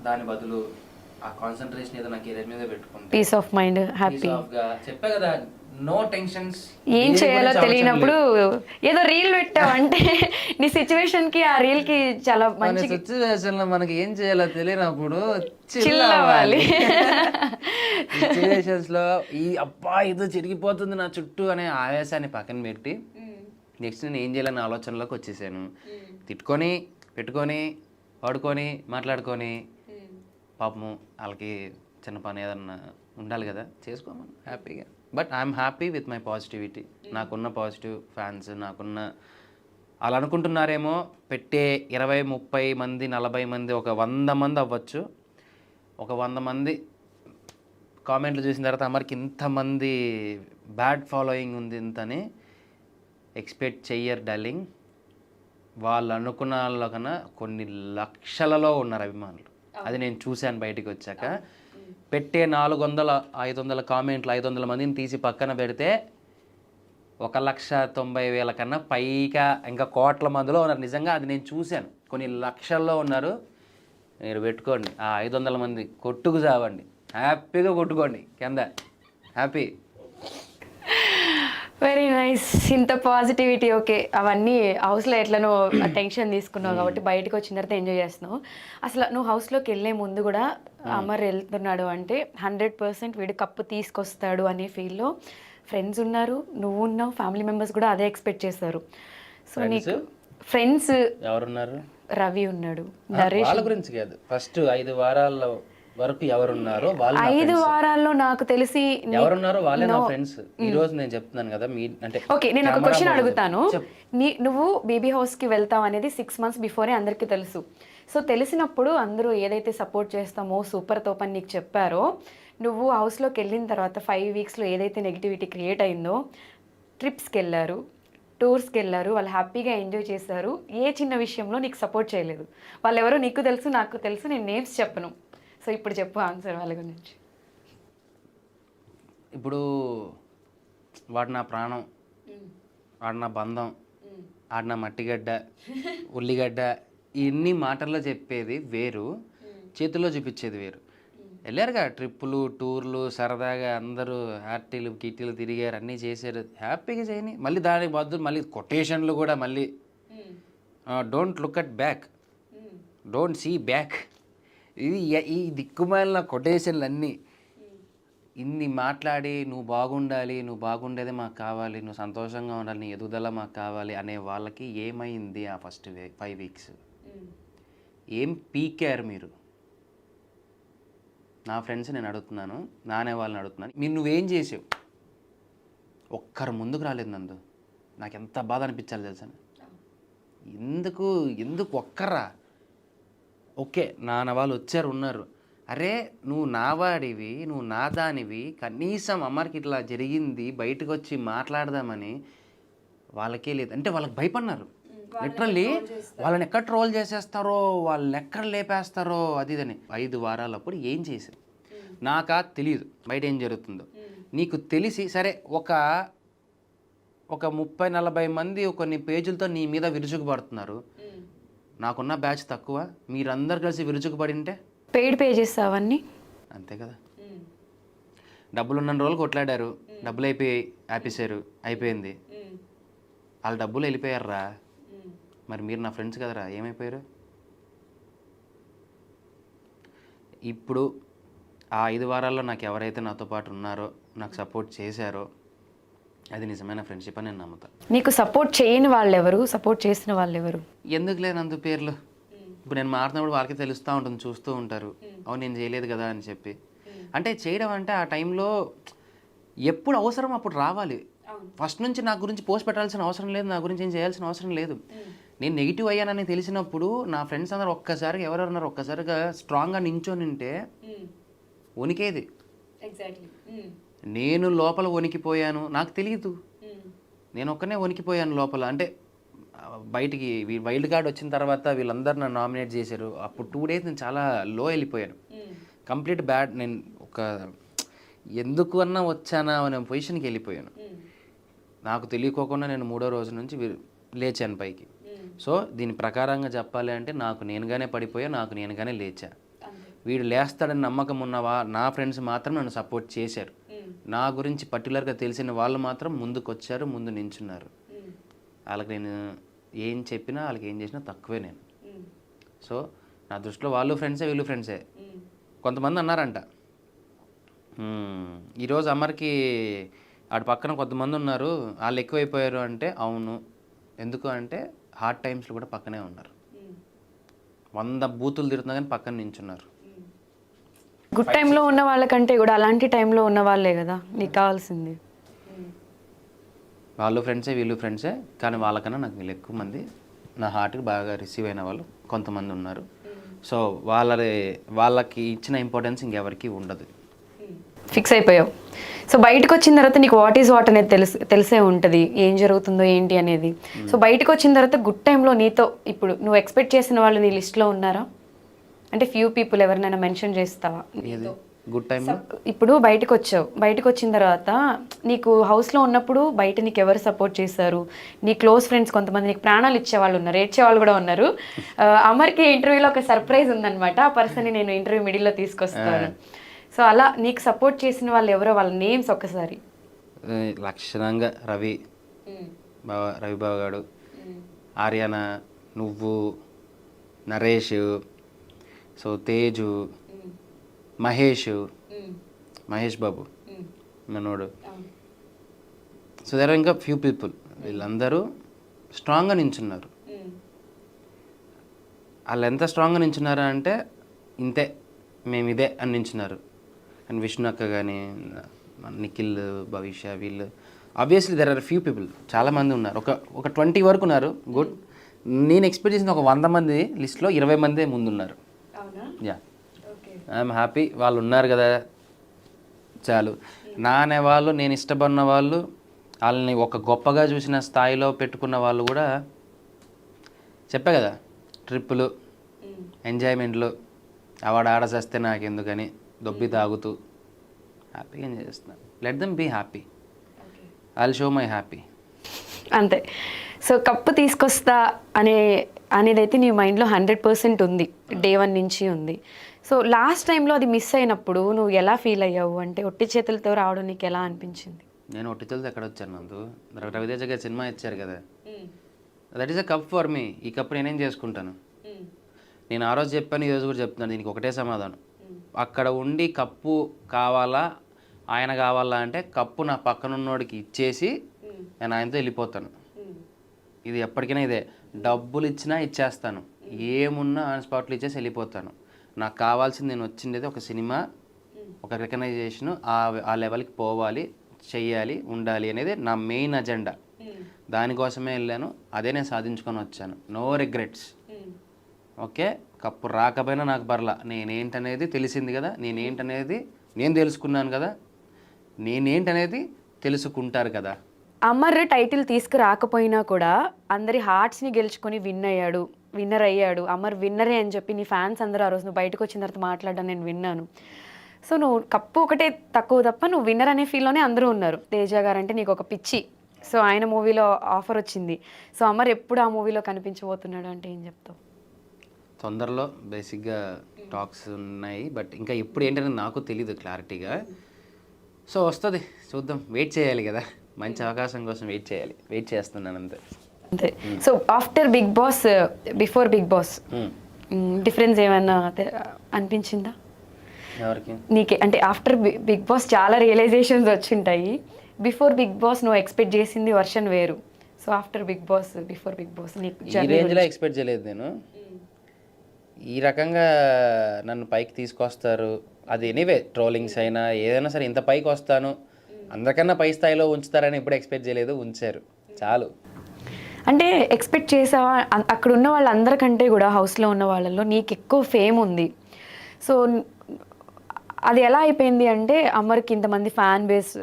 దాని బదులు ఆ కాన్సన్ట్రేషన్ ఏదో నా కెరియర్ మీద పెట్టుకుంటే పీస్ ఆఫ్ మైండ్, హ్యాపీ. చెప్పా కదా, నో టెన్షన్స్. ఏం చేయాలో తెలియనప్పుడు ఏదో రీల్ పెట్టావంటే నీ సిచ్యువేషన్ కి ఆ రీల్ కి చాలా మంచి సిచ్యువేషన్ లో మనకి ఏం చేయాలో తెలియనప్పుడు చిల్ అవ్వాలి. సిచ్యువేషన్స్ లో అబ్బా ఏదో చిరిగిపోతుంది నా చుట్టూ అనే ఆవేశాన్ని పక్కన పెట్టి నెక్స్ట్ నేను ఏం చేయాలని ఆలోచనలోకి వచ్చేసాను. తిట్టుకొని పెట్టుకొని వాడుకొని మాట్లాడుకొని పాపము వాళ్ళకి చిన్న పని ఏదన్నా ఉండాలి కదా, చేసుకోమని హ్యాపీగా. But I'm happy with my positivity. నాకున్న పాజిటివ్ ఫ్యాన్స్, నాకున్న వాళ్ళు అనుకుంటున్నారేమో పెట్టే 20, 30 మంది, 40 మంది, ఒక 100 మంది అవ్వచ్చు, ఒక 100 మంది కామెంట్లు చూసిన తర్వాత అమ్మకి ఇంతమంది బ్యాడ్ ఫాలోయింగ్ ఉంది ఇంతని ఎక్స్పెక్ట్ చెయ్యరు డార్లింగ్. వాళ్ళు అనుకున్న వాళ్ళ కన్నా కొన్ని లక్షలలో ఉన్నారు అభిమానులు. అది నేను చూశాను బయటికి వచ్చాక. పెట్టే 400, 500 కామెంట్లు, 500 మందిని తీసి పక్కన పెడితే 1,90,000 కన్నా పైగా ఇంకా కోట్ల మందిలో ఉన్నారు. నిజంగా అది నేను చూశాను, కొన్ని లక్షల్లో ఉన్నారు. మీరు పెట్టుకోండి, ఆ 500 మంది కొట్టుకు చావండి, హ్యాపీగా కొట్టుకోండి కింద, హ్యాపీ. Very nice. ఇంత పాజిటివిటీ. ఓకే, అవన్నీ హౌస్లో ఎట్లనో టెన్షన్ తీసుకున్నావు కాబట్టి బయటకు వచ్చిన తర్వాత ఎంజాయ్ చేస్తున్నావు. అసలు నువ్వు హౌస్లోకి వెళ్ళే ముందు కూడా అమర్ వెళ్తున్నాడు అంటే 100% వీడు కప్పు తీసుకొస్తాడు అనే ఫీల్లో ఫ్రెండ్స్ ఉన్నారు, నువ్వు ఉన్నావు, ఫ్యామిలీ మెంబర్స్ కూడా అదే ఎక్స్పెక్ట్ చేస్తారు. సో నీకు ఫ్రెండ్స్ ఎవరున్నారు? రవి ఉన్నాడు, వాళ్ళ గురించి కాదు, ఫస్ట్ 5 వారాల వరకు ఎవరున్నారో వాళ్ళు 5 వారాల్లో నాకు తెలిసి ఎవరున్నారో వాళ్ళే నా ఫ్రెండ్స్. ఈ రోజు నేను చెప్తున్నాను కదా, మీ అంటే ఓకే నేను ఒక క్వశ్చన్ అడుగుతాను. నువ్వు బేబీ హౌస్కి వెళ్తావు అనేది 6 months బిఫోరే అందరికీ తెలుసు. సో తెలిసినప్పుడు అందరూ ఏదైతే సపోర్ట్ చేస్తామో సూపర్ తోప్ అని నీకు చెప్పారో, నువ్వు హౌస్లోకి వెళ్ళిన తర్వాత 5 weeksలో ఏదైతే నెగిటివిటీ క్రియేట్ అయిందో, ట్రిప్స్కి వెళ్ళారు, టూర్స్కి వెళ్ళారు, వాళ్ళు హ్యాపీగా ఎంజాయ్ చేశారు, ఏ చిన్న విషయంలో నీకు సపోర్ట్ చేయలేదు. వాళ్ళు ఎవరో నీకు తెలుసు, నాకు తెలుసు, నేను నేమ్స్ చెప్పను. సో ఇప్పుడు చెప్పు ఆన్సర్ వాళ్ళ గురించి. ఇప్పుడు వాడు నా ప్రాణం, వాడు నా బంధం, వాడు నా మట్టిగడ్డ, ఉల్లిగడ్డ, ఇన్ని మాటల్లో చెప్పేది వేరు, చేతుల్లో చూపించేది వేరు. వెళ్ళారుగా ట్రిప్పులు, టూర్లు, సరదాగా అందరూ హ్యార్టీలు కిట్టీలు తిరిగారు, అన్నీ చేశారు, హ్యాపీగా చేయని. మళ్ళీ దానికి బదులు మళ్ళీ కొటేషన్లు కూడా మళ్ళీ don't look at back, don't see back, ఇది ఈ దిక్కుమాలిన కొటేషన్లు అన్నీ ఇన్ని మాట్లాడి నువ్వు బాగుండాలి, నువ్వు బాగుండేదే మాకు కావాలి, నువ్వు సంతోషంగా ఉండాలి, నీ ఎదుగుదల మాకు కావాలి అనే వాళ్ళకి ఏమైంది ఆ ఫస్ట్ 5 weeks? ఏం పీకారు మీరు? నా ఫ్రెండ్స్ నేను అడుగుతున్నాను, నానే వాళ్ళని అడుగుతున్నాను, మీరు నువ్వేం చేసావు? ఒక్కరు ముందుకు రాలేదు నందు. నాకు ఎంత బాధ అనిపించాలి తెలుసా? ఎందుకు ఒక్కరా? ఓకే నాన్న వాళ్ళు వచ్చారు ఉన్నారు, అరే నువ్వు నా వాడివి, నువ్వు నా దానివి, కనీసం అమ్మకి ఇట్లా జరిగింది బయటకు వచ్చి మాట్లాడదామని వాళ్ళకే లేదు. అంటే వాళ్ళకి భయపడినారు లిటరల్లీ, వాళ్ళని ఎక్కడ ట్రోల్ చేసేస్తారో, వాళ్ళని ఎక్కడ లేపేస్తారో అది ఇదని. 5 వారాలప్పుడు ఏం చేశారు నాకా తెలియదు, బయట ఏం జరుగుతుందో నీకు తెలిసి సరే ఒక 30-40 మంది కొన్ని పేజీలతో నీ మీద విరుచుకుపడుతున్నారు. నాకున్న బ్యాచ్ తక్కువ, మీరందరు కలిసి విరుచుకుపడి ఉంటే పెయిడ్ పేజెస్ అవన్నీ అంతే కదా. డబ్బులు ఉన్న రోజులు కొట్లాడారు, డబ్బులు అయిపోయి ఆపేశారు, అయిపోయింది. వాళ్ళ డబ్బులు వెళ్ళిపోయారా, మరి మీరు నా ఫ్రెండ్స్ కదరా, ఏమైపోయారు? ఇప్పుడు ఆ 5 వారాల్లో నాకు ఎవరైతే నాతో పాటు ఉన్నారో, నాకు సపోర్ట్ చేశారో, అది నిజమైన ఫ్రెండ్షిప్ అని నేను నమ్ముతాను. నీకు సపోర్ట్ చేయని వాళ్ళు ఎవరు, సపోర్ట్ చేసిన వాళ్ళు ఎవరు? ఎందుకు లేనందు పేర్లు ఇప్పుడు నేను మారుతున్నప్పుడు వాళ్ళకి తెలుస్తూ ఉంటుంది, చూస్తూ ఉంటారు, అవును నేను చేయలేదు కదా అని చెప్పి. అంటే చేయడం అంటే ఆ టైంలో ఎప్పుడు అవసరం అప్పుడు రావాలి. ఫస్ట్ నుంచి నా గురించి పోస్ట్ పెట్టాల్సిన అవసరం లేదు, నా గురించి ఏం చేయాల్సిన అవసరం లేదు. నేను నెగిటివ్ అయ్యానని తెలిసినప్పుడు నా ఫ్రెండ్స్ అందరూ ఒక్కసారిగా ఎవరెవరున్నారు ఒక్కసారిగా స్ట్రాంగ్గా నించొని ఉంటే వణికేది. నేను లోపల వణికిపోయాను, నాకు తెలియదు, నేను ఒక్కనే వణికిపోయాను లోపల. అంటే బయటికి వైల్డ్ కార్డ్ వచ్చిన తర్వాత వీళ్ళందరూ నన్ను నామినేట్ చేశారు. అప్పుడు 2 days నేను చాలా లో వెళ్ళిపోయాను, కంప్లీట్ బ్యాడ్. నేను ఒక ఎందుకు అన్నా వచ్చానా అనే పొజిషన్కి వెళ్ళిపోయాను. నాకు తెలియకోకుండా నేను 3వ రోజు నుంచి లేచాను పైకి. సో దీని ప్రకారంగా చెప్పాలి అంటే నాకు నేనుగానే పడిపోయా, నాకు నేనుగానే లేచా. వీడు లేస్తాడని నమ్మకం ఉన్నవా నా ఫ్రెండ్స్ మాత్రం నన్ను సపోర్ట్ చేశారు. నా గురించి పర్టికులర్గా తెలిసిన వాళ్ళు మాత్రం ముందుకు వచ్చారు, ముందు నించున్నారు. వాళ్ళకి నేను ఏం చెప్పినా వాళ్ళకి ఏం చేసినా తక్కువే నేను. సో నా దృష్టిలో వాళ్ళు ఫ్రెండ్సే, వీళ్ళు ఫ్రెండ్సే. కొంతమంది అన్నారంట, ఈరోజు అమర్కి ఆడు పక్కన కొంతమంది ఉన్నారు వాళ్ళు ఎక్కువైపోయారు అంటే. అవును, ఎందుకు అంటే హార్డ్ టైమ్స్లో కూడా పక్కనే ఉన్నారు. 100 బూతులు తిరుగుతున్నా కానీ పక్కన నించున్నారు. గుడ్ టైంలో ఉన్న వాళ్ళకంటే కూడా అలాంటి టైంలో ఉన్న వాళ్ళే కదా నీకు కావాల్సింది. వాళ్ళు ఫ్రెండ్సే, వీళ్ళు ఫ్రెండ్సే, కానీ వాళ్ళకన్నా నాకు వీళ్ళు ఎక్కువ మంది నా హార్ట్కి బాగా రిసీవ్ అయిన వాళ్ళు కొంతమంది ఉన్నారు. సో వాళ్ళకి ఇచ్చిన ఇంపార్టెన్స్ ఇంకెవరికి ఉండదు. ఫిక్స్ అయిపోయావు. సో బయటకు వచ్చిన తర్వాత నీకు వాట్ ఈజ్ వాట్ అనేది తెలిసే ఉంటుంది, ఏం జరుగుతుందో ఏంటి అనేది. సో బయటకు వచ్చిన తర్వాత గుడ్ టైంలో నీతో ఇప్పుడు నువ్వు ఎక్స్పెక్ట్ చేసిన వాళ్ళు నీ లిస్ట్లో ఉన్నారా? అంటే ఫ్యూ పీపుల్ ఎవరినైనా మెన్షన్ చేస్తావా? గుడ్ టైంలో ఇప్పుడు బయటకు వచ్చావు, బయటకు వచ్చిన తర్వాత నీకు హౌస్లో ఉన్నప్పుడు బయట నీకు ఎవరు సపోర్ట్ చేశారు? నీ క్లోజ్ ఫ్రెండ్స్ కొంతమంది నీకు ప్రాణాలు ఇచ్చేవాళ్ళు ఉన్నారు, ఏడ్చేవాళ్ళు కూడా ఉన్నారు. అమర్కి ఇంటర్వ్యూలో ఒక సర్ప్రైజ్ ఉందన్నమాట, ఆ పర్సన్ని నేను ఇంటర్వ్యూ మిడిల్లో తీసుకొస్తాను. సో అలా నీకు సపోర్ట్ చేసిన వాళ్ళు ఎవరో వాళ్ళ నేమ్స్ ఒక్కసారి. లక్షణంగా రవి బావ గారు, ఆర్యానా, నువ్వు, నరేష్, సో తేజు, మహేష్ బాబు మనోడు. సో దగ్గర ఇంకా ఫ్యూ పీపుల్, వీళ్ళందరూ స్ట్రాంగ్గా నించున్నారు. వాళ్ళు ఎంత స్ట్రాంగ్గా నించున్నారా అంటే ఇంతే, మేము ఇదే అని నించున్నారు. అండ్ విష్ణు అక్క కానీ, నిఖిల్, భవిష్య, వీళ్ళు obviously there are few people, చాలామంది ఉన్నారు. ఒక 20 వరకు ఉన్నారు. గుడ్. నేను ఎక్స్పెక్ట్ చేసిన ఒక 100 మంది లిస్ట్లో 20 మందే ముందున్నారు. Yeah, I'm happy. వాళ్ళు ఉన్నారు కదా చాలు. నా అనేవాళ్ళు, నేను ఇష్టపడిన వాళ్ళు, వాళ్ళని ఒక గొప్పగా చూసిన స్థాయిలో పెట్టుకున్న వాళ్ళు కూడా చెప్పా కదా, ట్రిప్పులు, ఎంజాయ్మెంట్లు, ఆడచేస్తే నాకెందుకని దొబ్బి తాగుతూ హ్యాపీగా ఎంజాయ్ చేస్తున్నాను. Let them be happy, I will show my happy. అంతే. సో కప్పు తీసుకొస్తా అనేదైతే నీ మైండ్లో 100% ఉంది, డే 1 నుంచి ఉంది. సో లాస్ట్ టైంలో అది మిస్ అయినప్పుడు నువ్వు ఎలా ఫీల్ అయ్యావు? అంటే ఒట్టి చేతులతో రావడం నీకు ఎలా అనిపించింది? నేను ఒట్టి చేతులతో ఎక్కడ వచ్చాను నందు? రవితేజ గారి సినిమా ఇచ్చారు కదా, that is a cup for me. ఈ కప్ నేనేం చేసుకుంటాను? నేను ఆ రోజు చెప్పాను, ఈరోజు కూడా చెప్తున్నాను, దీనికి ఒకటే సమాధానం. అక్కడ ఉండి కప్పు కావాలా, ఆయన కావాలా అంటే కప్పు నా పక్కనున్నోడికి ఇచ్చేసి నేను ఆయనతో వెళ్ళిపోతాను. ఇది ఎప్పటికైనా ఇదే. డబ్బులు ఇచ్చినా ఇచ్చేస్తాను, ఏమున్నా ఆన్ స్పాట్లో ఇచ్చేసి వెళ్ళిపోతాను. నాకు కావాల్సింది, నేను వచ్చిండేది ఒక సినిమా, ఒక రికగ్నైజేషను, ఆ లెవెల్కి పోవాలి, చెయ్యాలి, ఉండాలి అనేది నా మెయిన్ అజెండా. దానికోసమే వెళ్ళాను, అదే నేను సాధించుకొని వచ్చాను. No regrets. ఓకే, కప్పు రాకపోయినా నాకు పర్లా, నేనేంటనేది తెలిసింది కదా, నేనేంటనేది నేను తెలుసుకున్నాను కదా, నేనేంటనేది తెలుసుకుంటారు కదా. అమర్ టైటిల్ తీసుకురాకపోయినా కూడా అందరి హార్ట్స్ని గెలుచుకొని విన్నర్ అయ్యాడు. అమర్ విన్నరే అని చెప్పి నీ ఫ్యాన్స్ అందరూ ఆ రోజు నువ్వు బయటకు వచ్చిన తర్వాత మాట్లాడడం నేను విన్నాను. సో నువ్వు కప్పు ఒకటే తక్కువ తప్ప నువ్వు విన్నర్ అనే ఫీల్లోనే అందరూ ఉన్నారు. తేజ గారు అంటే నీకు ఒక పిచ్చి. సో ఆయన మూవీలో ఆఫర్ వచ్చింది. సో అమర్ ఎప్పుడు ఆ మూవీలో కనిపించబోతున్నాడు అంటే ఏం చెప్తావు? తొందరలో బేసిక్గా టాక్స్ ఉన్నాయి, బట్ ఇంకా ఎప్పుడు ఏంటనేది నాకు తెలీదు క్లారిటీగా. సో వస్తుంది, చూద్దాం, వెయిట్ చేయాలి కదా, మంచి అవకాశం కోసం వెయిట్ చేస్తున్నాను అంతే. So after Bigg Boss, before Bigg Boss difference ఏమైనా అనిపించిందా ఎవరికి? నీకే. అంటే ఆఫ్టర్ బిగ్ బాస్ చాలా రియలైజేషన్స్ వచ్చింటాయి. బిఫోర్ బిగ్ బాస్ నువ్వు ఎక్స్పెక్ట్ చేసింది వర్షన్ వేరు. So after Bigg Boss, before Bigg Boss నీకు ఈ రేంజ్లో ఎక్స్పెక్ట్ చేయలేదు నేను. ఈ రకంగా నన్ను పైకి తీసుకొస్తారు. అది ఎనీవే ట్రోలింగ్స్ అయినా ఏదైనా సరే ఇంత పైకి వస్తాను, అందరికన్నా పై స్థాయిలో ఉంచుతారని ఎప్పుడు ఎక్స్పెక్ట్ చేయలేదు. ఉంచారు, చాలు. అంటే ఎక్స్పెక్ట్ చేసావా? అక్కడ ఉన్న వాళ్ళందరికంటే కూడా హౌస్లో ఉన్న వాళ్ళల్లో నీకు ఎక్కువ ఫేమ్ ఉంది. సో అది ఎలా అయిపోయింది అంటే అమర్కి ఇంతమంది ఫ్యాన్ బేస్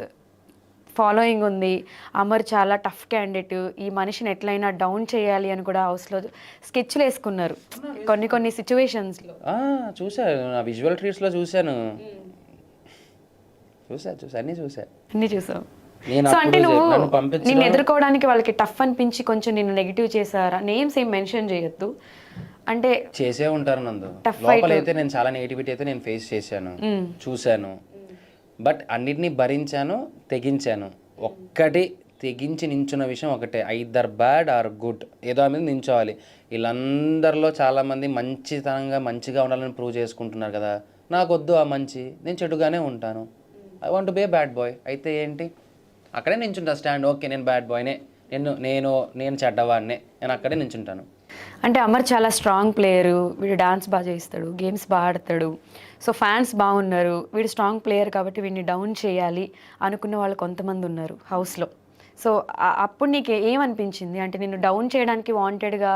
ఫాలోయింగ్ ఉంది, అమర్ చాలా టఫ్ క్యాండిడేట్, ఈ మనిషిని ఎట్లయినా డౌన్ చేయాలి అని కూడా హౌస్లో స్కెచ్లు వేసుకున్నారు కొన్ని సిచ్యువేషన్స్లో. చూసాను, నా విజువల్ ట్రీట్స్లో చూశాను, అన్నీ చూసావు. సో అంటే నువ్వు నిన్ను ఎదుర్కోవడానికి వాళ్ళకి టఫ్ అనిపించి కొంచెం నిన్ను నెగిటివ్ చేశారా? నేమ్స్ ఏం మెన్షన్ చేయొద్దు, అంటే చేసే ఉంటారు నందు. లోపలైతే నేను చాలా నెగిటివిటీ అయితే నేను ఫేస్ చేశాను, చూశాను. బట్ అన్నిటినీ భరించాను, తెగించాను. ఒక్కటి తెగించి నించున్న విషయం ఒకటే, ఐదర్ బ్యాడ్ ఆర్ గుడ్, ఏదో మీద నించోవాలి. వీళ్ళందరిలో చాలామంది మంచిగా ఉండాలని ప్రూవ్ చేసుకుంటున్నారు కదా. నాకు వద్దు ఆ మంచి, నేను చెడుగానే ఉంటాను. I want to be A bad boy. అయితే ఏంటి, అక్కడే నించుంటా స్టాండ్. ఓకే, నేను బ్యాడ్ బాయ్నే, నేను చెడ్డవాడినే, నేను అక్కడే నించుంటాను. అంటే అమర్ చాలా స్ట్రాంగ్ ప్లేయరు, వీడు డాన్స్ బాగా చేస్తాడు, గేమ్స్ బాగా ఆడతాడు, సో ఫ్యాన్స్ బాగున్నారు, వీడు స్ట్రాంగ్ ప్లేయర్ కాబట్టి వీడిని డౌన్ చేయాలి అనుకున్న వాళ్ళు కొంతమంది ఉన్నారు హౌస్లో. సో అప్పుడు నీకు ఏమనిపించింది? అంటే నిన్ను డౌన్ చేయడానికి వాంటెడ్గా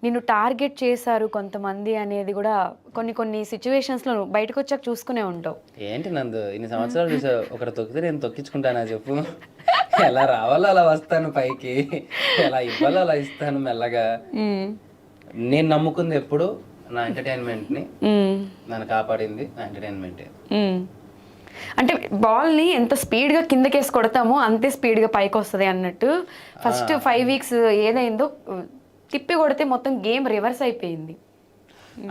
నిన్ను టార్గెట్ చేశారు కొంతమంది అనేది కూడా కొన్ని సిచ్యువేషన్స్లో బయటకు వచ్చాక చూసుకునే ఉంటావు. ఏంటి నందు, ఇన్ని సంవత్సరాలు చూసావు, ఒకరు తొక్కితే నేను తొక్కించుకుంటానా చెప్పు? ఎలా రావాలో అలా వస్తాను పైకి, ఎలా ఇవ్వాలో అలా ఇస్తాను మెల్లగా. నేను నమ్ముకుంది ఎప్పుడు నా ఎంటర్టైన్మెంట్ని, నన్ను కాపాడింది నా ఎంటర్టైన్మెంటే. అంటే బాల్ని ఎంత స్పీడ్గా కిందకేసి కొడతామో అంతే స్పీడ్గా పైకి వస్తుంది అన్నట్టు. ఫస్ట్ 5 weeks ఏదైందో తిప్పి కొడితే మొత్తం గేమ్ రివర్స్ అయిపోయింది.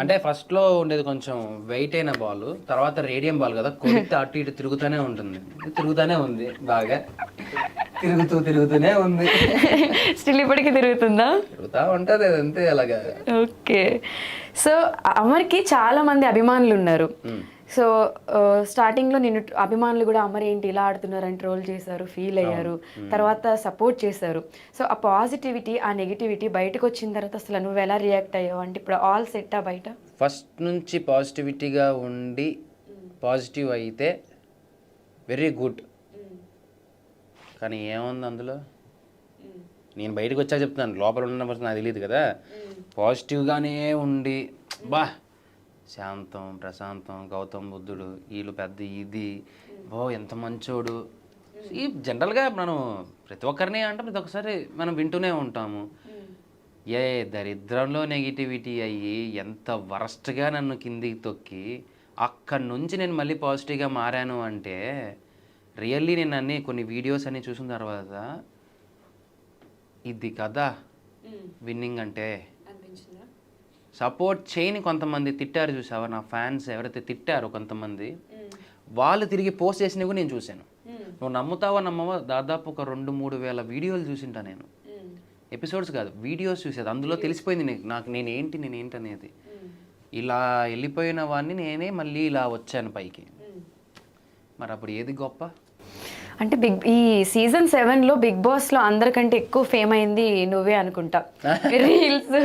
అంటే ఫస్ట్లో ఉండేది కొంచెం వెయిట్ అయిన బాల్, తర్వాత రేడియం బాల్ కదా, కొడితే అటు ఇటు తిరుగుతూనే ఉంది బాగా, తిరుగుతూనే ఉంది. స్టిల్ ఇప్పటికీ తిరుగుతుందా? తిరుగుతూ ఉంటుంది అంతే అలాగా. ఓకే. సో అమర్కి చాలా మంది అభిమానులు ఉన్నారు. సో స్టార్టింగ్లో నిన్ను అభిమానులు కూడా అమర్ ఏంటి ఇలా ఆడుతున్నారని ట్రోల్ చేశారు, ఫీల్ అయ్యారు, తర్వాత సపోర్ట్ చేశారు. సో ఆ పాజిటివిటీ, ఆ నెగిటివిటీ బయటకు వచ్చిన తర్వాత అసలు నువ్వు ఎలా రియాక్ట్ అయ్యావు? అంటే ఇప్పుడు ఆల్ సెట్టా బయట? ఫస్ట్ నుంచి పాజిటివిటీగా ఉండి పాజిటివ్ అయితే వెరీ గుడ్. కానీ ఏముంది అందులో, నేను బయటకు వచ్చా చెప్తున్నాను, లోపల ఉన్న పర్సన్ నాకు తెలియదు కదా. పాజిటివ్గానే ఉండి శాంతం, ప్రశాంతం, గౌతమ్ బుద్ధుడు, వీళ్ళు పెద్ద ఇది, ఎంత మంచోడు. ఈ జనరల్గా మనం ప్రతి ఒక్కరిని అంటే ప్రతి ఒక్కసారి మనం వింటూనే ఉంటాము. దరిద్రంలో నెగిటివిటీ అయ్యి ఎంత వరస్ట్గా నన్ను కిందికి తొక్కి అక్కడి నుంచి నేను మళ్ళీ పాజిటివ్గా మారాను అంటే రియల్లీ నేను అన్నీ కొన్ని వీడియోస్ అన్నీ చూసిన తర్వాత ఇది కదా విన్నింగ్ అంటే. సపోర్ట్ చేయని కొంతమంది తిట్టారు చూసావా, నా ఫ్యాన్స్ ఎవరైతే తిట్టారో కొంతమంది, వాళ్ళు తిరిగి పోస్ట్ చేసినవి కూడా నేను చూశాను. నువ్వు నమ్ముతావా నమ్మవా, దాదాపు ఒక 2-3 వేల వీడియోలు చూసింటా నేను. ఎపిసోడ్స్ కాదు, వీడియోస్ చూసేది. అందులో తెలిసిపోయింది నాకు నేనేంటి అనేది. ఇలా వెళ్ళిపోయిన వాడిని నేనే మళ్ళీ ఇలా వచ్చాను పైకి. మరి అప్పుడు ఏది గొప్ప? అంటే ఈ సీజన్ 7లో బిగ్ బాస్లో అందరికంటే ఎక్కువ ఫేమ్ అయింది నువ్వే అనుకుంటా. రీల్స్,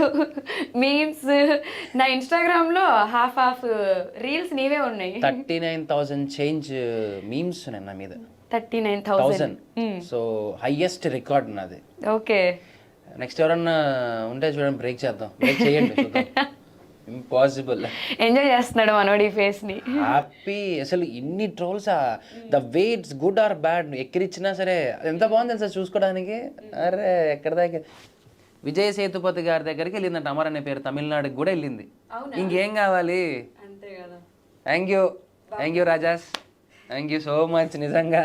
మీమ్స్, నా ఇన్స్టాగ్రామ్లో హాఫ్ రీల్స్ నీవే ఉన్నాయి. 39,000 చేంజ్ మీమ్స్ ఉన్నాయి నా మీద. 39,000. సో హైయెస్ట్ రికార్డ్ నాది. ఓకే, నెక్స్ట్ ఎవరన్నా ఉంటే చూడండి, బ్రేక్ చేయండి. ఇంపాసిబుల్. ఎంజాయ్ చేస్తున్నాడు మనోడి ఫేస్ ని, హ్యాపీ. అసలు ఇన్ని trolls, the way it's good or bad ఎక్కిరిచ్చినా సరే ఎంత బాగుంది తెలుసా చూసుకోవడానికి. అరే ఎక్కడ దాకా విజయ్ సేతుపతి గారి దగ్గరికి వెళ్ళిందంట అమర్ అనే పేరు, తమిళనాడుకి కూడా వెళ్ళింది. ఇంకేం కావాలి? Thank you Rajas, thank you so much. నిజంగా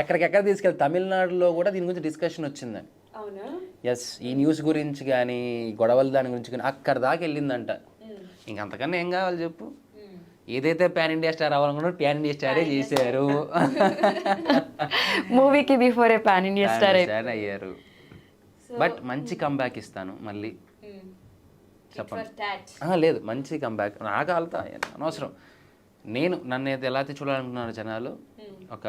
ఎక్కడికెక్కడ తీసుకెళ్ళి తమిళనాడులో కూడా దీని గురించి డిస్కషన్ వచ్చిందండి. ఎస్, ఈ న్యూస్ గురించి కానీ గొడవల దాని గురించి కానీ అక్కడ దాకా వెళ్ళిందంట. ఇంకంతకన్నా ఏం కావాలి చెప్పు? ఏదైతే పాన్ ఇండియా స్టార్ అవ్వాలనుకున్నారో పాన్ ఇండియా స్టారే చేశారు. మూవీకి బిఫోరే పాన్ ఇండియా స్టార్ అయ్యారు. బట్ మంచి కంబ్యాక్ ఇస్తాను మళ్ళీ, చెప్పండి. లేదు, మంచి కంబ్యాక్. నాకు వెళ్తా అనవసరం. నన్ను అయితే ఎలా చూడాలనుకున్నారు జనాలు, ఒక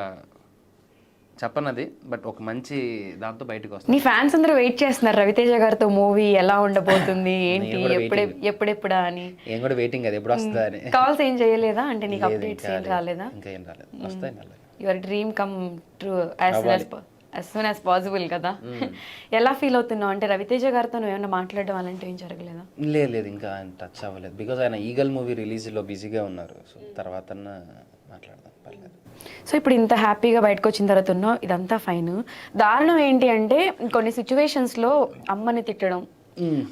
చెప్పనది, బట్ ఒక మంచి దాంతో బయటకు నీ వస్తాను. ఫ్యాన్స్ అందరూ వెయిట్ చేస్తున్నారు రవితేజ గారితో మూవీ ఎలా ఉండబోతుంది ఏంటి నేను కూడా ఎప్పుడెప్పుడా అని. ఏం కూడా వెయిటింగ్, అది ఎప్పుడు వస్తుందా అని. కాల్స్ ఏం చేయలేదా అంటే నీకు లేదు, అప్డేట్స్ ఇంకా ఏం రాలేదా? ఇంకా ఏం రాలేదు, వస్తాయి మళ్ళీ. Your dream come true as soon as possible కదా. ఎలా ఫీల్ అవుతున్నావు అంటే రవితేజ గారితో నువ్వు ఏమైనా మాట్లాడడం అలాంటివి ఏం జరగలేదా? లేదు, ఇంకా ఆయన టచ్ అవ్వలేదు, బికాజ్ ఆయన ఈగల్ మూవీ రిలీజ్లో బిజీగా ఉన్నారు. సో తర్వాత మాట్లాడదాం, పర్లేదు. సో ఇప్పుడు ఇంత హ్యాపీగా బయటకు వచ్చిన తర్వాత ఉన్నావు, ఇదంతా ఫైన్. దారుణం ఏంటి అంటే కొన్ని సిచ్యువేషన్స్లో అమ్మని తిట్టడం,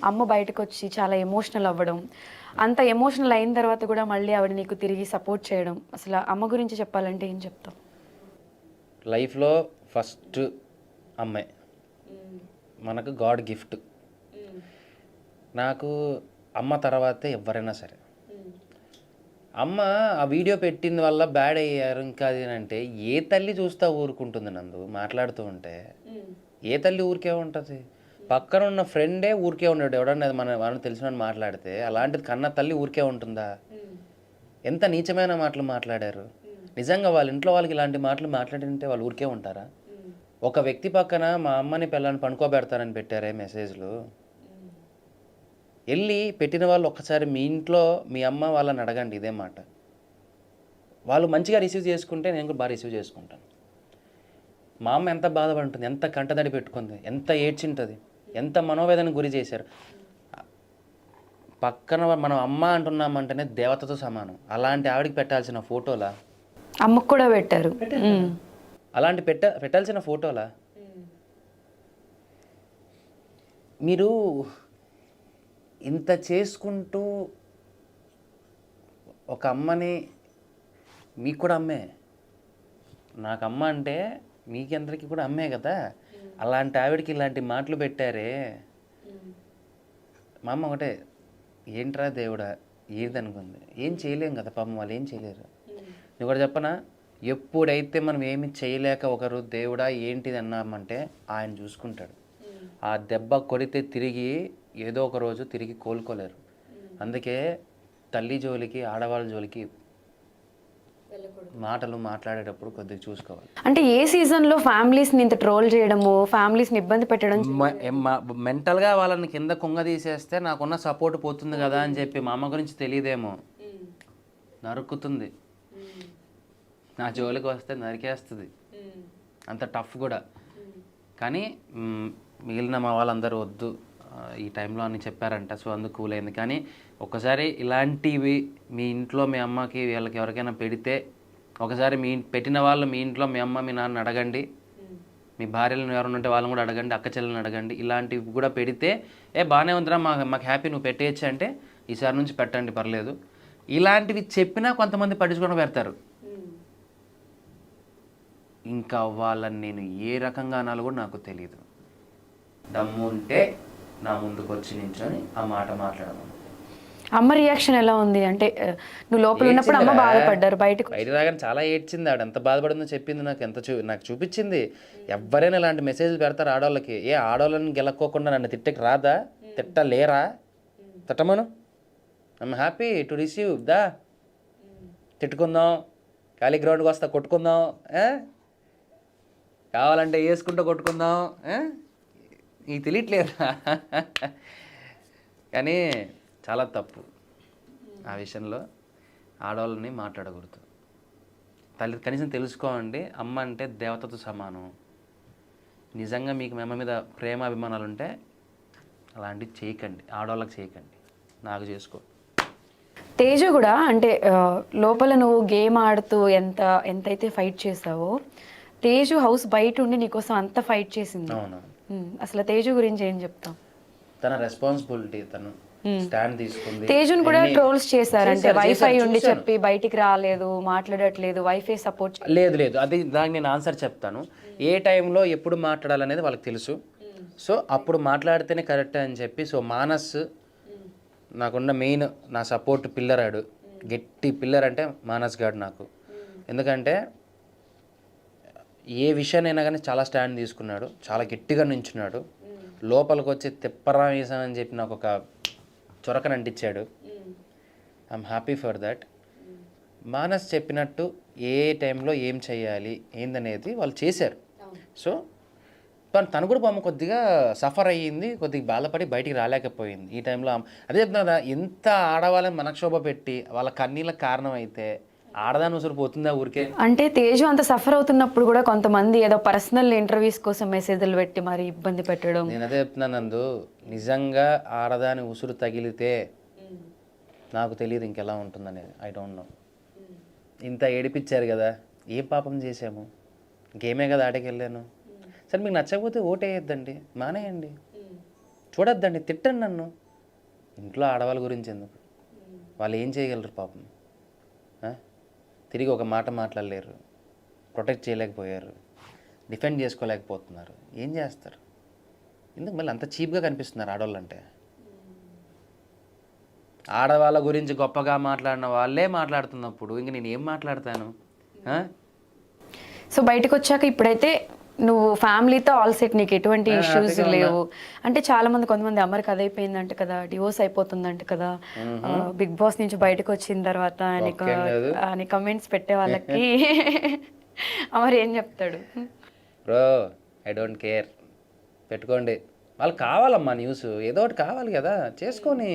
అమ్మ బయటకు వచ్చి చాలా ఎమోషనల్ అవ్వడం, అంత ఎమోషనల్ అయిన తర్వాత కూడా మళ్ళీ ఆవిడ నీకు తిరిగి సపోర్ట్ చేయడం, అసలు అమ్మ గురించి చెప్పాలంటే ఏం చెప్తావు? లైఫ్లో ఫస్ట్ అమ్మాయి మనకు గాడ్ గిఫ్ట్. నాకు అమ్మ తర్వాతే ఎవరైనా సరే. అమ్మ ఆ వీడియో పెట్టిన వల్ల బ్యాడ్ అయ్యారు ఇంకా అది అంటే ఏ తల్లి చూస్తా ఊరుకుంటుంది నందు మాట్లాడుతూ ఉంటే? ఏ తల్లి ఊరికే ఉంటుంది? పక్కన ఉన్న ఫ్రెండే ఊరికే ఉన్నాడు, ఎవడన్నా మనం తెలిసిన మాట్లాడితే అలాంటిది కన్న తల్లి ఊరికే ఉంటుందా? ఎంత నీచమైన మాటలు మాట్లాడారు. నిజంగా వాళ్ళ ఇంట్లో వాళ్ళకి ఇలాంటి మాటలు మాట్లాడింటే వాళ్ళు ఊరికే ఉంటారా? ఒక వ్యక్తి పక్కన మా అమ్మని పిల్లని పనుకోబెడతానని పెట్టారే మెసేజ్లు. వెళ్ళి పెట్టిన వాళ్ళు ఒక్కసారి మీ ఇంట్లో మీ అమ్మ వాళ్ళని అడగండి ఇదే మాట. వాళ్ళు మంచిగా రిసీవ్ చేసుకుంటే నేను కూడా బాగా రిసీవ్ చేసుకుంటాను. మా అమ్మ ఎంత బాధపడుతుంది, ఎంత కంటదడి పెట్టుకుంది, ఎంత ఏడ్చింటుంది, ఎంత మనోవేదనకు గురి చేశారు. పక్కన మనం అమ్మ అంటున్నామంటేనే దేవతతో సమానం. అలాంటి ఆవిడకి పెట్టాల్సిన ఫోటోలా? అమ్మకు కూడా పెట్టారు. అలాంటి పెట్టాల్సిన ఫోటోలా? మీరు ఇంత చేసుకుంటూ ఒక అమ్మని, మీకు కూడా అమ్మే, నాకు అమ్మ అంటే మీకందరికీ కూడా అమ్మే కదా, అలాంటి ఆవిడకి ఇలాంటి మాటలు పెట్టారే. మా అమ్మ ఒకటే, ఏంట్రా దేవుడా ఏదనుకుంది, ఏం చేయలేం కదా పాపం, వాళ్ళు ఏం చేయలేరు. నేను కూడా చెప్పనా, ఎప్పుడైతే మనం ఏమి చేయలేక ఒకరు దేవుడా ఏంటిది అన్నామంటే ఆయన చూసుకుంటాడు. ఆ దెబ్బ కొడితే తిరిగి ఏదో ఒక రోజు తిరిగి కోలుకోలేరు. అందుకే తల్లి జోలికి ఆడవాళ్ళ జోలికి మాటలు మాట్లాడేటప్పుడు కొద్దిగా చూసుకోవాలి. అంటే ఏ సీజన్లో ఫ్యామిలీస్ని ఇంత ట్రోల్ చేయడము, ఫ్యామిలీస్ని ఇబ్బంది పెట్టడం, మెంటల్గా వాళ్ళని కింద కుంగ తీసేస్తే నాకున్న సపోర్ట్ పోతుంది కదా అని చెప్పి మా అమ్మ గురించి తెలియదేమో, నరుకుతుంది. నా జోలికి వస్తే నరికేస్తుంది, అంత టఫ్ కూడా. కానీ మిగిలిన మా వాళ్ళందరూ వద్దు ఈ టైంలో అని చెప్పారంట, సో అందుకు కూల్ అయింది. కానీ ఒకసారి ఇలాంటివి మీ ఇంట్లో మీ అమ్మకి వీళ్ళకి ఎవరికైనా పెడితే, ఒకసారి పెట్టిన వాళ్ళు మీ ఇంట్లో మీ అమ్మ మీ నాన్న అడగండి, మీ భార్యలను ఎవరైనా ఉంటే వాళ్ళని కూడా అడగండి, అక్క చెల్లెలను అడగండి. ఇలాంటివి కూడా పెడితే బాగానే ఉందిరా మాకు హ్యాపీ, నువ్వు పెట్టేయచ్చు అంటే ఈసారి నుంచి పెట్టండి పర్లేదు. ఇలాంటివి చెప్పినా కొంతమంది పట్టించుకొని పెడతారు. ఇంకా వాళ్ళని నేను ఏ రకంగా అనాలో కూడా నాకు తెలియదు. దమ్ము ఉంటే నా ముందుకు వచ్చి నించొని ఆ మాట మాట్లాడము. అమ్మ రియాక్షన్ ఎలా ఉంది అంటే నువ్వు లోపల ఉన్నప్పుడు అమ్మ బాధపడ్డారు, బయట రాగానే చాలా ఏడ్చింది. ఆవిడ ఎంత బాధపడిందో చెప్పింది, నాకు చూపించింది. ఎవరైనా ఇలాంటి మెసేజ్లు పెడతారు ఆడవాళ్ళకి. ఆడవాళ్ళని గెలక్కోకుండా నన్ను తిట్టకి రాదా, తిట్టలేరా, తిట్టమను. ఐఎమ్ హ్యాపీ టు రిసీవ్ దా. తిట్టుకుందాం, ఖాళీ గ్రౌండ్కి వస్తా కొట్టుకుందాం, కావాలంటే వేసుకుంటూ కొట్టుకుందాం. నీకు తెలియట్లేదా? కానీ చాలా తప్పు ఆ విషయంలో, ఆడవాళ్ళని మాట్లాడకూడదు. కనీసం తెలుసుకోండి, అమ్మ అంటే దేవతతో సమానం. నిజంగా మీకు మీ అమ్మ మీద ప్రేమ అభిమానాలు ఉంటే అలాంటివి చేయకండి, ఆడవాళ్ళకి చేయకండి, నాకు చేసుకో. తేజు కూడా అంటే లోపల నువ్వు గేమ్ ఆడుతూ ఎంతైతే ఫైట్ చేసావో, తేజు హౌస్ బయట ఉండి నీకోసం అంత ఫైట్ చేసింది. అవును. అసలు తేజు గురించి ఏం చెప్తాం? తన రెస్పాన్సిబిలిటీ, తను స్టాండ్ తీసుకుంది. తేజుని కూడా ట్రోల్స్ చేశారంటే వైఫై ఉండి చెప్పి బయటికి రాలేదు, మాట్లాడట్లేదు, వైఫై సపోర్ట్ లేదు. అది దానికి నేను ఆన్సర్ చెప్తాను. ఏ టైంలో ఎప్పుడు మాట్లాడాలనేది వాళ్ళకి తెలుసు. సో అప్పుడు మాట్లాడితేనే కరెక్ట్ అని చెప్పి, సో మానస్ నాకున్న మెయిన్ నా సపోర్ట్ పిల్లర్. ఆడు గట్టి పిల్లర్ అంటే మానస్ గాడు నాకు. ఎందుకంటే ఏ విషయాన్నైనా కానీ చాలా స్టాండ్ తీసుకున్నాడు, చాలా గట్టిగా నించున్నాడు. లోపలికి వచ్చి తిప్పరా వేసామని చెప్పి నాకు ఒక చొరకని అంటించాడు. I'm happy for that. Manas చెప్పినట్టు ఏ టైంలో ఏం చేయాలి ఏందనేది వాళ్ళు చేశారు. సో తను కూడా పాపం కొద్దిగా సఫర్ అయ్యింది, కొద్దిగా బాధపడి బయటికి రాలేకపోయింది ఈ టైంలో. అదే చెప్తున్నా, ఎంత ఆడవాళ్ళని మనక్షోభ పెట్టి వాళ్ళ కన్నీళ్ళకి కారణం అయితే ఆడదాని ఉసురు పోతుందా ఊరికే? అంటే తేజు అంత సఫర్ అవుతున్నప్పుడు కూడా కొంతమంది ఏదో పర్సనల్ ఇంటర్వ్యూస్ కోసం మెసేజ్లు పెట్టి మరి ఇబ్బంది పెట్టడం. నేను అదే చెప్తున్నాను నందు, నిజంగా ఆడదాని ఉసురు తగిలితే నాకు తెలియదు ఇంకెలా ఉంటుందనేది. I don't know. ఇంత ఏడిపించారు కదా, ఏం పాపం చేసాము, ఇంకేమే కదా ఆటకి వెళ్ళాను. సరే మీకు నచ్చకపోతే ఓటేయద్దండి, మానేయండి, చూడొద్దండి, తిట్టండి నన్ను. ఇంట్లో ఆడవాళ్ళ గురించి ఎందుకు? వాళ్ళు ఏం చేయగలరు పాపం? తిరిగి ఒక మాట మాట్లాడలేరు, ప్రొటెక్ట్ చేయలేకపోయారు, డిఫెండ్ చేసుకోలేకపోతున్నారు, ఏం చేస్తారు? ఎందుకు మళ్ళీ అంత చీప్గా కనిపిస్తున్నారు ఆడవాళ్ళు అంటే? ఆడవాళ్ళ గురించి గొప్పగా మాట్లాడిన వాళ్ళే మాట్లాడుతున్నప్పుడు ఇంక నేను ఏం మాట్లాడతాను? సో బయటకు వచ్చాక ఇప్పుడైతే నువ్వు ఫ్యామిలీతో ఆల్ సెట్, నీకు ఎటువంటి ఇష్యూస్ లేవు. అంటే చాలా మంది, కొంతమంది అమర్ కథ అయిపోయిందంట కదా, డివోర్స్ అయిపోతుందంట కదా, బిగ్ బాస్ నుంచి బయటకు వచ్చిన తర్వాత అని కమెంట్స్ పెట్టే వాళ్ళకి అమర్ ఏం చెప్తాడు? బ్రో, ఐ డోంట్ కేర్, పెట్టుకోండి, వాళ్ళు కావాలమ్మా న్యూస్, ఏదో ఒకటి కావాలి కదా, చేసుకొని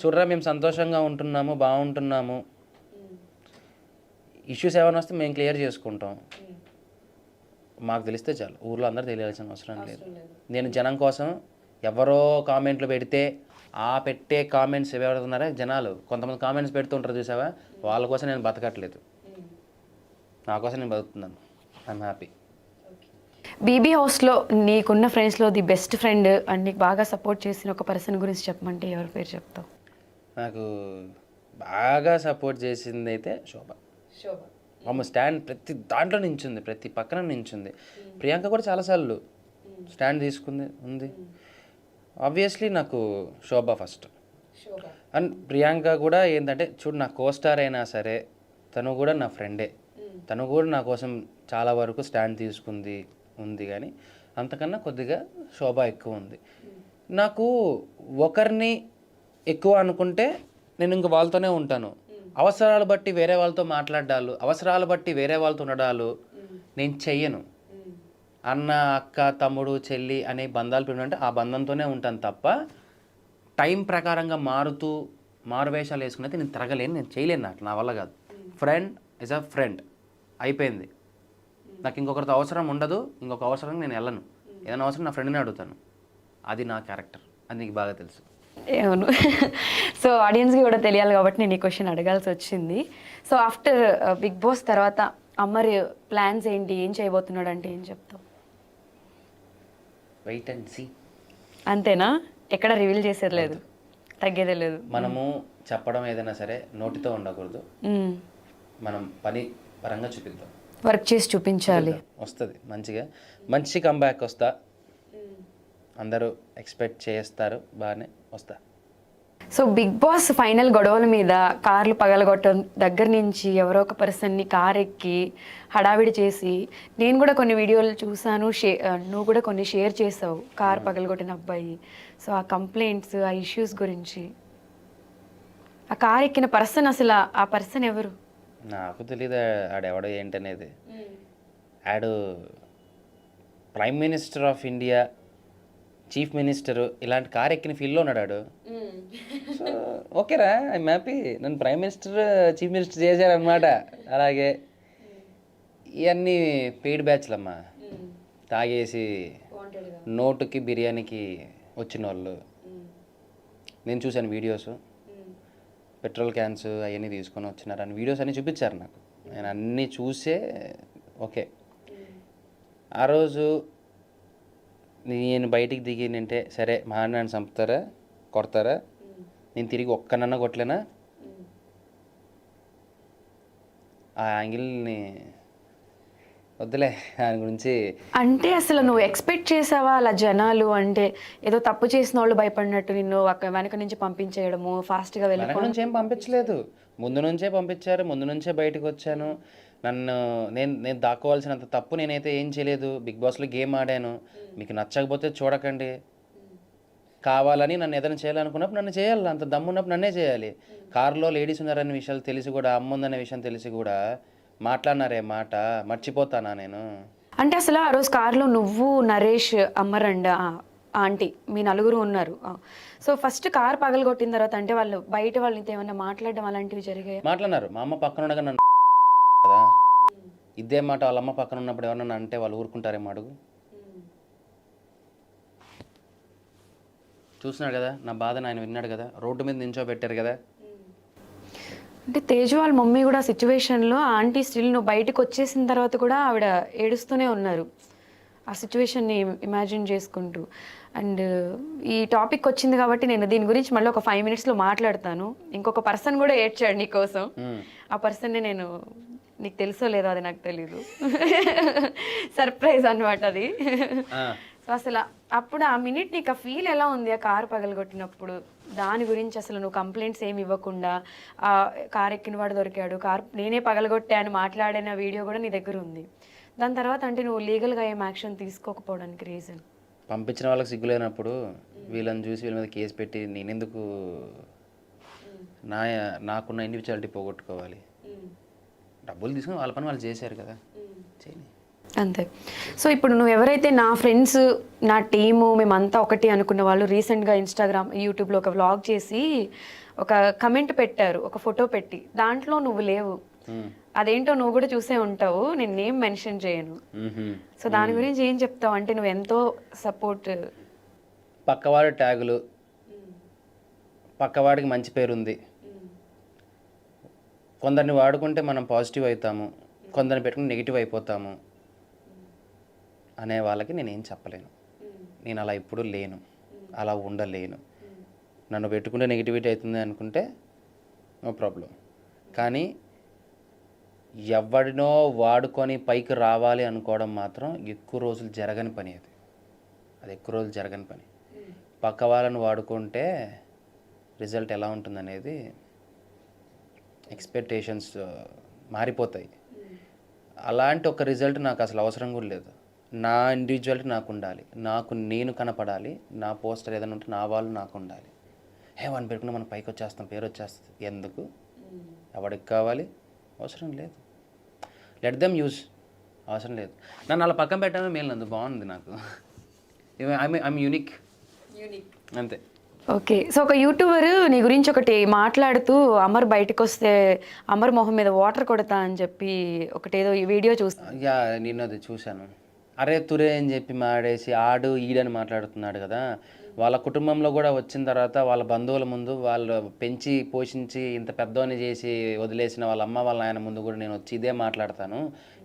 చూడరా మేము సంతోషంగా ఉంటున్నాము, బాగుంటున్నాము, ఇష్యూస్ ఏమైనా వస్తే మేము క్లియర్ చేసుకుంటాం, మాకు తెలిస్తే చాలు, ఊర్లో అందరూ తెలియాల్సిన అవసరం లేదు. నేను జనం కోసం ఎవరో కామెంట్లు పెడితే ఆ పెట్టే కామెంట్స్ ఎవరున్నారో జనాలు కొంతమంది కామెంట్స్ పెడుతుంటారు చూసావా, వాళ్ళ కోసం నేను బతకట్లేదు, నా కోసం నేను బతుకుతున్నాను. I'm happy. బీబీ హౌస్లో నీకున్న ఫ్రెండ్స్లో ది బెస్ట్ ఫ్రెండ్ అండ్ నీకు బాగా సపోర్ట్ చేసిన ఒక పర్సన్ గురించి చెప్పమంటే ఎవరి పేరు చెప్తావు? నాకు బాగా సపోర్ట్ చేసింది అయితే శోభ. ఆమె స్టాండ్ ప్రతి దాంట్లో నించుంది, ప్రతి పక్కన నించుంది. ప్రియాంక కూడా చాలాసార్లు స్టాండ్ తీసుకుంది, ఉంది. ఆబ్వియస్లీ నాకు శోభ ఫస్ట్. అండ్ ప్రియాంక కూడా ఏంటంటే చూడు, నా కోస్టార్ అయినా సరే తను కూడా నా ఫ్రెండే, తను కూడా నా కోసం చాలా వరకు స్టాండ్ తీసుకుంది, ఉంది. కానీ అంతకన్నా కొద్దిగా శోభ ఎక్కువ ఉంది. నాకు ఒకరిని ఎక్కువ అనుకుంటే నేను ఇంక వాళ్ళతోనే ఉంటాను. అవసరాలు బట్టి వేరే వాళ్ళతో మాట్లాడాలు, అవసరాలు బట్టి వేరే వాళ్ళతో ఉండడాలు నేను చెయ్యను. అన్న, అక్క, తమ్ముడు, చెల్లి అనే బంధాలు పెరిగినంటే ఆ బంధంతోనే ఉంటాను తప్ప టైం ప్రకారంగా మారువేషాలు వేసుకున్నైతే నేను తిరగలేను, నేను చేయలేను, నాకు నా వల్ల కాదు. ఫ్రెండ్ ఇస్ అ ఫ్రెండ్, అయిపోయింది. నాకు ఇంకొకరితో అవసరం ఉండదు, ఇంకొక అవసరం నేను వెళ్ళను. ఏదైనా అవసరం నా ఫ్రెండ్ని అడుగుతాను, అది నా క్యారెక్టర్, అది నీకు బాగా తెలుసు. అవును. సో ఆడియన్స్కి కూడా తెలియాలి కాబట్టి నేను ఈ క్వశ్చన్ అడగాల్సి వచ్చింది. సో ఆఫ్టర్ బిగ్ బాస్ తర్వాత అమర్ ప్లాన్స్ ఏంటి, ఏం చేయబోతున్నాడు అంటే ఏం చెప్తావు? Wait and see. అంతేనా? ఎక్కడ రివీల్ చేసేది లేదు, తగ్గేదే లేదు. మనము చెప్పడం ఏదైనా సరే నోటితో ఉండకూడదు, మనం పని పరంగా చూపిద్దాం, వర్క్ చేసి చూపించాలి. వస్తుంది మంచిగా, మంచి కంబ్యాక్ వస్తా, అందరూ ఎక్స్పెక్ట్ చేస్తారు, బాగానే వస్తా. సో బిగ్ బాస్ ఫైనల్ గొడవల మీద కార్లు పగలగొట్టడం దగ్గర నుంచి ఎవరో ఒక పర్సన్ని కార్ ఎక్కి హడావిడి చేసి, నేను కూడా కొన్ని వీడియోలు చూసాను, నువ్వు కూడా కొన్ని షేర్ చేసావు, కార్ పగలగొట్టిన అబ్బాయి. సో ఆ కంప్లైంట్స్, ఆ ఇష్యూస్ గురించి, ఆ కార్ ఎక్కిన పర్సన్, అసలు ఆ పర్సన్ ఎవరు? నాకు తెలీదు ఆడెవడో ఏంటనేది. ఆడు prime minister of India, chief minister, ఇలాంటి కార్ ఎక్కిన ఫీల్డ్లో ఉన్నాడు ఆడు. సో ఓకేరా, ఐఎమ్ హ్యాపీ. నన్ను ప్రైమ్ మినిస్టర్, చీఫ్ మినిస్టర్ చేశారనమాట. అలాగే ఇవన్నీ పెయిడ్ బ్యాచ్లమ్మా, తాగేసి నోటుకి బిర్యానీకి వచ్చిన వాళ్ళు. నేను చూశాను వీడియోస్, పెట్రోల్ క్యాన్స్ అవన్నీ తీసుకొని వచ్చినారు అని వీడియోస్ అన్నీ చూపించారు నాకు. నేను అన్నీ చూసే ఓకే. ఆ రోజు నేను బయటికి దిగినంటే సరే, మా నన్ను చంపుతారా, కొడతారా, నేను తిరిగి ఒక్కనన్నా కొట్టలేనా, ఆ యాంగిల్ని వద్దులే దాని గురించి. అంటే అసలు నువ్వు ఎక్స్పెక్ట్ చేసావా అలా జనాలు, అంటే ఏదో తప్పు చేసిన వాళ్ళు భయపడినట్టు నిన్ను వెనక నుంచి పంపించేయడము, ఫాస్ట్గా వెళ్ళి? వెనక నుంచి ఏం పంపించలేదు, ముందు నుంచే పంపించారు, ముందు నుంచే బయటకు వచ్చాను. నన్ను నేను దాక్కోవాల్సినంత తప్పు నేనైతే ఏం చేయలేదు. బిగ్ బాస్లో గేమ్ ఆడాను, మీకు నచ్చకపోతే చూడకండి. కావాలని నన్ను ఏదైనా చేయాలనుకున్నప్పుడు నన్ను చేయాలి, అంత దమ్మున్నప్పుడు నన్నే చేయాలి. కారులో లేడీస్ ఉన్నారనే విషయాలు తెలిసి కూడా, అమ్మ ఉందనే విషయం తెలిసి కూడా మాట్లాడినారే మాట మర్చిపోతానా నేను? అంటే అసలు ఆ రోజు కార్లో నువ్వు, నరేష్, అమర్ అండ్ ఆంటీ మీ నలుగురు ఉన్నారు. సో ఫస్ట్ కార్ పగలగొట్టిన తర్వాత అంటే వాళ్ళు బయట వాళ్ళు నీతో ఏమన్నా మాట్లాడడం అలాంటివి జరిగాయి? మాట్లాడినారు. మా అమ్మ పక్కన ఉండగా నన్ను కదా, ఇదే మాట వాళ్ళ అమ్మ పక్కన ఉన్నప్పుడు ఎవరన్నా అంటే వాళ్ళు ఊరుకుంటారేమో అడుగు. చూస్తున్నాడు కదా నా బాధను, ఆయన విన్నాడు కదా, రోడ్డు మీద నించోబెట్టారు కదా. అంటే తేజు వాళ్ళ మమ్మీ కూడా సిచ్యువేషన్లో ఆంటీ స్టిల్ నువ్వు బయటకు వచ్చేసిన తర్వాత కూడా ఆవిడ ఏడుస్తూనే ఉన్నారు ఆ సిచ్యువేషన్ని ఇమాజిన్ చేసుకుంటూ. అండ్ ఈ టాపిక్ వచ్చింది కాబట్టి నేను దీని గురించి మళ్ళీ ఒక 5 minutesలో మాట్లాడతాను. ఇంకొక పర్సన్ కూడా ఏడ్చాడు నీకోసం. ఆ పర్సన్ని నేను, నీకు తెలుసో లేదో అది నాకు తెలీదు, సర్ప్రైజ్ అనమాట అది. సో అసలు అప్పుడు ఆ మినిట్ నీకు ఆ ఫీల్ ఎలా ఉంది ఆ కారు పగలగొట్టినప్పుడు? దాని గురించి అసలు నువ్వు కంప్లైంట్స్ ఏమి ఇవ్వకుండా ఆ కార్ ఎక్కిన వాడు దొరికాడు, కార్ నేనే పగలగొట్టా అని మాట్లాడిన వీడియో కూడా నీ దగ్గర ఉంది. దాని తర్వాత అంటే నువ్వు లీగల్గా ఏం యాక్షన్ తీసుకోకపోవడానికి రీజన్? పంపించిన వాళ్ళకి సిగ్గులేనప్పుడు వీళ్ళని చూసి వీళ్ళ మీద కేసు పెట్టి నేనెందుకు నాకున్న ఇండివిజువాలిటీ పోగొట్టుకోవాలి? డబ్బులు తీసుకుని వాళ్ళ పని వాళ్ళు చేశారు కదా, చేయని అంతే. సో ఇప్పుడు నువ్వు ఎవరైతే నా ఫ్రెండ్స్, నా టీము, మేమంతా ఒకటి అనుకున్న వాళ్ళు రీసెంట్గా ఇన్స్టాగ్రామ్, యూట్యూబ్లో ఒక వ్లాగ్ చేసి ఒక కమెంట్ పెట్టారు, ఒక ఫోటో పెట్టి, దాంట్లో నువ్వు లేవు. అదేంటో నువ్వు కూడా చూసే ఉంటావు, నేను నేమ్ మెన్షన్ చేయను. సో దాని గురించి ఏం చెప్తావు? అంటే నువ్వు ఎంతో సపోర్ట్. పక్కవాడి ట్యాగులు, పక్కవాడికి మంచి పేరుంది, కొందరిని వాడుకుంటే మనం పాజిటివ్ అవుతాము, కొందరిని పెట్టుకుని నెగిటివ్ అయిపోతాము అనే వాళ్ళకి నేనేం చెప్పలేను. నేను అలా ఎప్పుడూ లేను, అలా ఉండలేను. నన్ను పెట్టుకుంటే నెగిటివిటీ అవుతుంది అనుకుంటే నో ప్రాబ్లం. కానీ ఎవడినో వాడుకొని పైకి రావాలి అనుకోవడం మాత్రం ఎక్కువ రోజులు జరగని పని. అది ఎక్కువ రోజులు జరగని పని. పక్క వాళ్ళని వాడుకుంటే రిజల్ట్ ఎలా ఉంటుందనేది ఎక్స్పెక్టేషన్స్ మారిపోతాయి. అలాంటి ఒక రిజల్ట్ నాకు అసలు అవసరం కూడా లేదు. నా ఇండివిజువాలిటీ నాకు ఉండాలి, నాకు నేను కనపడాలి, నా పోస్టర్ ఏదైనా ఉంటే నా వాళ్ళు నాకు ఉండాలి. వాడిని పెట్టుకుని మనం పైకి వచ్చేస్తాం, పేరు వచ్చేస్తుంది, ఎందుకు? ఎవడికి కావాలి? అవసరం లేదు. లెట్ దెమ్ యూజ్, అవసరం లేదు. నన్ను అలా పక్కన పెట్టడమే మేలు, నందు బాగుంది నాకు. ఐఎమ్ యూనిక్ అంతే. ఓకే. సో ఒక యూట్యూబర్ నీ గురించి ఒకటి మాట్లాడుతూ అమర్ బయటకు వస్తే అమర్ మొహం మీద వాటర్ కొడతా అని చెప్పి ఒకటేదో ఈ వీడియో చూస్తా. నేను అది చూశాను. అరే తురే అని చెప్పి మాడేసి ఆడు ఈడని మాట్లాడుతున్నాడు కదా. వాళ్ళ కుటుంబంలో కూడా వచ్చిన తర్వాత వాళ్ళ బంధువుల ముందు, వాళ్ళు పెంచి పోషించి ఇంత పెద్దోని చేసి వదిలేసిన వాళ్ళ అమ్మ వాళ్ళ ఆయన ముందు కూడా నేను వచ్చి ఇదే మాట్లాడతాను.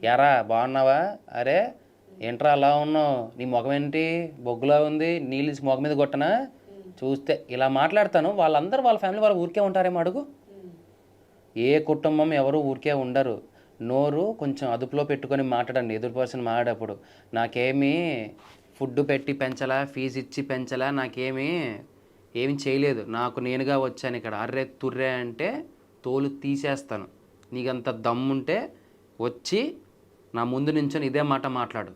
యారా బాగున్నావా? అరే ఏంట్రా అలా ఉన్నావు? నీ ముఖం ఏంటి బొగ్గులా ఉంది? నీళ్ళు ముఖం మీద కొట్టనా? చూస్తే ఇలా మాట్లాడతాను. వాళ్ళందరూ వాళ్ళ ఫ్యామిలీ వాళ్ళు ఊరికే ఉంటారేమో అడుగు. ఏ కుటుంబం ఎవరు ఊరికే ఉండరు. నోరు కొంచెం అదుపులో పెట్టుకొని మాట్లాడండి ఎదురు పర్సన్ మాట్లాడేటప్పుడు. నాకేమీ ఫుడ్ పెట్టి పెంచలా, ఫీజు ఇచ్చి పెంచలా, ఏమి చేయలేదు, నాకు నేనుగా వచ్చాను ఇక్కడ. అర్రే తుర్రే అంటే తోలు తీసేస్తాను. నీకంత దమ్ముంటే వచ్చి నా ముందు నుంచొని ఇదే మాట మాట్లాడు.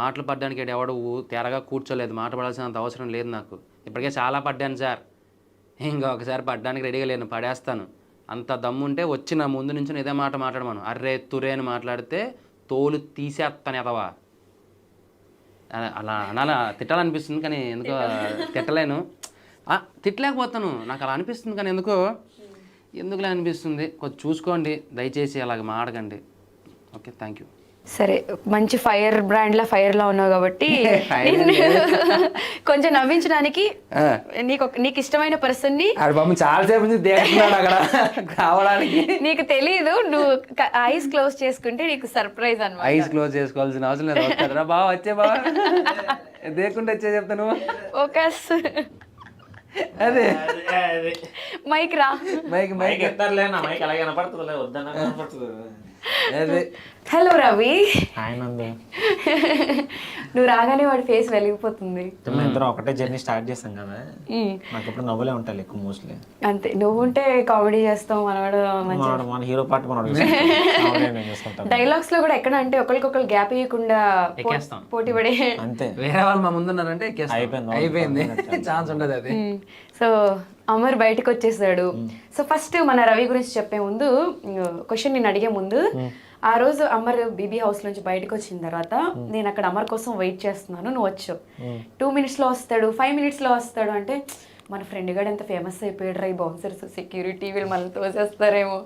మాటలు పడ్డానికి ఎవడు తెరగా కూర్చోలేదు, మాట పడాల్సినంత అవసరం లేదు నాకు. ఇప్పటికే చాలా పడ్డాను సార్, ఇంకా ఒకసారి పడ్డానికి రెడీగా లేను, పడేస్తాను. అంత దమ్ముంటే వచ్చి నా ముందు నుంచి ఇదే మాట మాట్లాడమను. అర్రే తురే అని మాట్లాడితే తోలు తీసేస్తాను ఎదవా. అలా అలా తిట్టాలనిపిస్తుంది కానీ ఎందుకో తిట్టలేను. తిట్టలేకపోతాను, నాకు అలా అనిపిస్తుంది కానీ ఎందుకులే అనిపిస్తుంది. కొంచెం చూసుకోండి దయచేసి, అలాగ మాడకండి. Okay, thank you. సరే, మంచి ఫైర్ బ్రాండ్లా ఫైర్లా ఉన్నావు కాబట్టి కొంచెం నవ్వించడానికి నీకు ఇష్టమైన పర్సన్ని నీకు తెలియదు, నువ్వు ఐస్ క్లోజ్ చేసుకుంటే నీకు సర్ప్రైజ్ అన్నమాట. ఐస్ క్లోజ్ చేసుకోవాల్సిన అవసరం లేదు. బాగా వచ్చే బాగా దేకుంటే వచ్చే చెప్తాను. ఫోకస్. అదే మైక్ రా, మైక్ ఎత్తారులే, నా మైక్ అలాగే కనపడుతుందిలే, వద్దన్నా కనపడుతుంది. హలో రవి. హాయ్ నందు. నువ్వు రాగానే వాడి ఫేస్ వెలిగిపోతుంది. ఇద్దరం ఒకటే జర్నీ స్టార్ట్ చేస్తాం కదా, నాకు ఇప్పుడు నవ్వులే ఉంటాయి ఎక్కువ మోస్ట్లీ. అంతే, నువ్వు ఉంటే కామెడీ చేస్తాం, మన హీరో పార్ట్ మనం డైలాగ్స్ లో కూడా ఎక్కడ అంటే ఒకరికొకరు గ్యాప్ ఇవ్వకుండా పోటీ పడే. అంతే, వేరే వాళ్ళు మా ముందున్నారంటే అయిపోయింది, ఛాన్స్ ఉండదు అది. సో అమర్ బయటకు వచ్చేసాడు. సో ఫస్ట్ మన రవి గురించి చెప్పే ముందు క్వశ్చన్ నేను అడిగే ముందు, ఆ రోజు అమర్ బీబీ హౌస్ నుంచి బయటకు వచ్చిన తర్వాత నేను అక్కడ అమర్ కోసం వెయిట్ చేస్తున్నాను, నువ్వు వచ్చావు. 2 minutesలో వస్తాడు, 5 minutesలో వస్తాడు అంటే మన ఫ్రెండ్ గారు ఎంత ఫేమస్ అయిపోయాడు రా, ఈ బౌన్సర్స్ సెక్యూరిటీ వీళ్ళు మళ్ళీ తోసేస్తారేమో.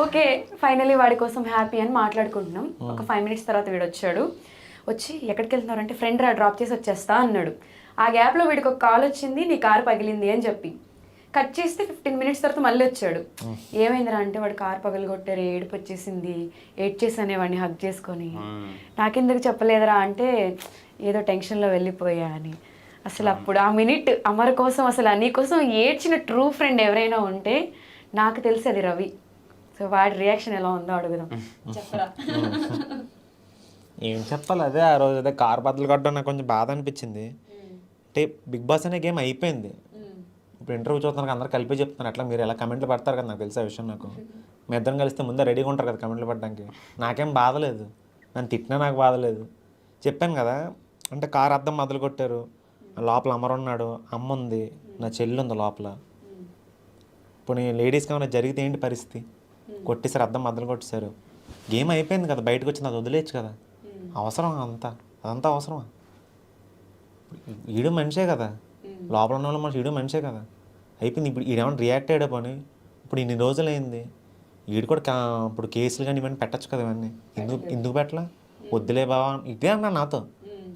ఓకే ఫైనలీ వాడి కోసం హ్యాపీ అని మాట్లాడుకుంటున్నాం. ఒక 5 minutes తర్వాత వీడు వచ్చాడు. వచ్చి ఎక్కడికి వెళ్తున్నారంటే ఫ్రెండ్ రా డ్రాప్ చేసి వచ్చేస్తా అన్నాడు. ఆ గ్యాప్లో వీడికి ఒక కాల్ వచ్చింది, నీ కారు పగిలింది అని చెప్పి. కట్ చేస్తే 15 minutes తర్వాత మళ్ళీ వచ్చాడు. ఏమైందిరా అంటే వాడు కారు పగలగొట్టారు, ఏడుపు వచ్చేసింది, ఏడ్చేసానే వాడిని హగ్ చేసుకొని. నాకెందుకు చెప్పలేదురా అంటే ఏదో టెన్షన్లో వెళ్ళిపోయా అని. అసలు అప్పుడు ఆ మినిట్ అమర్ కోసం, అసలు నీ కోసం ఏడ్చిన ట్రూ ఫ్రెండ్ ఎవరైనా ఉంటే నాకు తెలిసి అది రవి. సో వాడి రియాక్షన్ ఎలా ఉందో అడుగుదాం. చెప్పరా. ఏం చెప్పాలి, అదే ఆ రోజు అదే కార్ బద్దలు కొట్టడం నాకు కొంచెం బాధ అనిపించింది. అంటే బిగ్ బాస్ అనే గేమ్ అయిపోయింది. ఇప్పుడు ఇంటర్వ్యూ చూస్తున్నాను అందరూ కలిపి చెప్తున్నారు, అట్లా మీరు ఎలా కమెంట్లు పెడతారు కదా, నాకు తెలిసే విషయం. నాకు మీ ఇద్దరం కలిస్తే ముందే రెడీగా ఉంటారు కదా కమెంట్లు పెట్టడానికి. నాకేం బాధలేదు, నన్ను తిట్టినా నాకు బాధలేదు. చెప్పాను కదా, అంటే కారు అద్దం మొదలు కొట్టారు, లోపల అమర్ ఉన్నాడు, అమ్మ ఉంది, నా చెల్లి ఉంది లోపల. ఇప్పుడు నేను లేడీస్కి ఏమైనా జరిగితే ఏంటి పరిస్థితి? కొట్టేసారు, అద్దం మొదలు కొట్టేశారు. గేమ్ అయిపోయింది కదా, బయటకు వచ్చింది, అది వదిలేయచ్చు కదా. అవసరం అదంతా అవసరమా? ఈడు మనిషే కదా, లోపల ఉన్న వాళ్ళు మనిషి, ఈడు మనిషే కదా. అయిపోయింది. ఇప్పుడు ఈడేమన్నా రియాక్ట్ అయ్యాడు పని. ఇప్పుడు ఇన్ని రోజులు అయింది, ఈడు కూడా ఇప్పుడు కేసులు కానీ ఇవన్నీ పెట్టచ్చు కదా. ఇవన్నీ ఎందుకు పెట్టలా? వద్దులే బావా ఇదే అన్నా నాతో.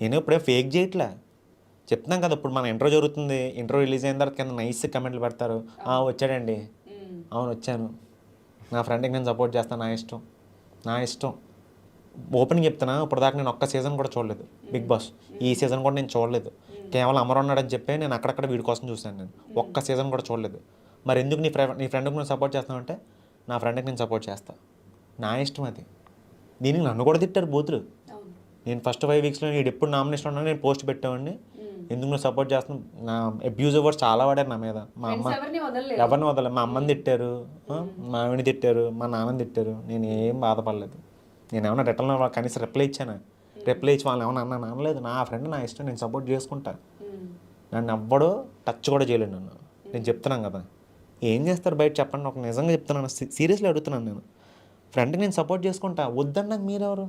నేను ఇప్పుడే ఫేక్ చేయట్లే, చెప్తున్నాం కదా. ఇప్పుడు మన ఇంటర్వ్యూ జరుగుతుంది, ఇంటర్వ్యూ రిలీజ్ అయిన తర్వాత కింద నైస్ కమెంట్లు పెడతారు. వచ్చాడండి, అవును వచ్చాను, నా ఫ్రెండ్కి నేను సపోర్ట్ చేస్తాను, నా ఇష్టం. ఓపెనింగ్ చెప్తున్నా, ఇప్పుడు దాకా నేను ఒక్క సీజన్ కూడా చూడలేదు బిగ్ బాస్. ఈ సీజన్ కూడా నేను చూడలేదు. కేవలం అమర్ ఉన్నాడని చెప్పి నేను అక్కడక్కడ వీడి కోసం చూశాను. నేను ఒక్క సీజన్ కూడా చూడలేదు. మరి ఎందుకు నీ ఫ్రెండ్కి నేను సపోర్ట్ చేస్తాను అంటే, నా ఫ్రెండ్కి నేను సపోర్ట్ చేస్తాను, నా ఇష్టం అది. దీనికి నన్ను కూడా తిట్టారు బూతులు. నేను ఫస్ట్ 5 weeksలో నేను ఎప్పుడు నామినేషన్ ఉన్నా నేను పోస్ట్ పెట్టేవాడిని, ఎందుకు నువ్వు సపోర్ట్ చేస్తున్నావు. నా అబ్యూజ్ వర్డ్స్ చాలా వాడారు నా మీద. మా అమ్మ ఎవరిని వదలలేదు. మా అమ్మని తిట్టారు, మా ఆవిడని తిట్టారు, మా నాన్నని తిట్టారు. నేను ఏం బాధపడలేదు. నేను ఏమన్నా రిటర్న్ కనీసం రిప్లై ఇచ్చాను, రిప్లై ఇచ్చి వాళ్ళని ఏమన్నా అనలేదు. నా ఫ్రెండ్ నా ఇష్టం, నేను సపోర్ట్ చేసుకుంటా. నన్ను ఎవ్వడో టచ్ కూడా చేయలేడు నన్ను. నేను చెప్తున్నాను కదా, ఏం చేస్తారు బయట చెప్పండి. ఒక నిజంగా చెప్తున్నాను, సీరియస్లీ అడుగుతున్నాను. నేను ఫ్రెండ్కి నేను సపోర్ట్ చేసుకుంటా, వద్దండి నాకు మీరెవరు?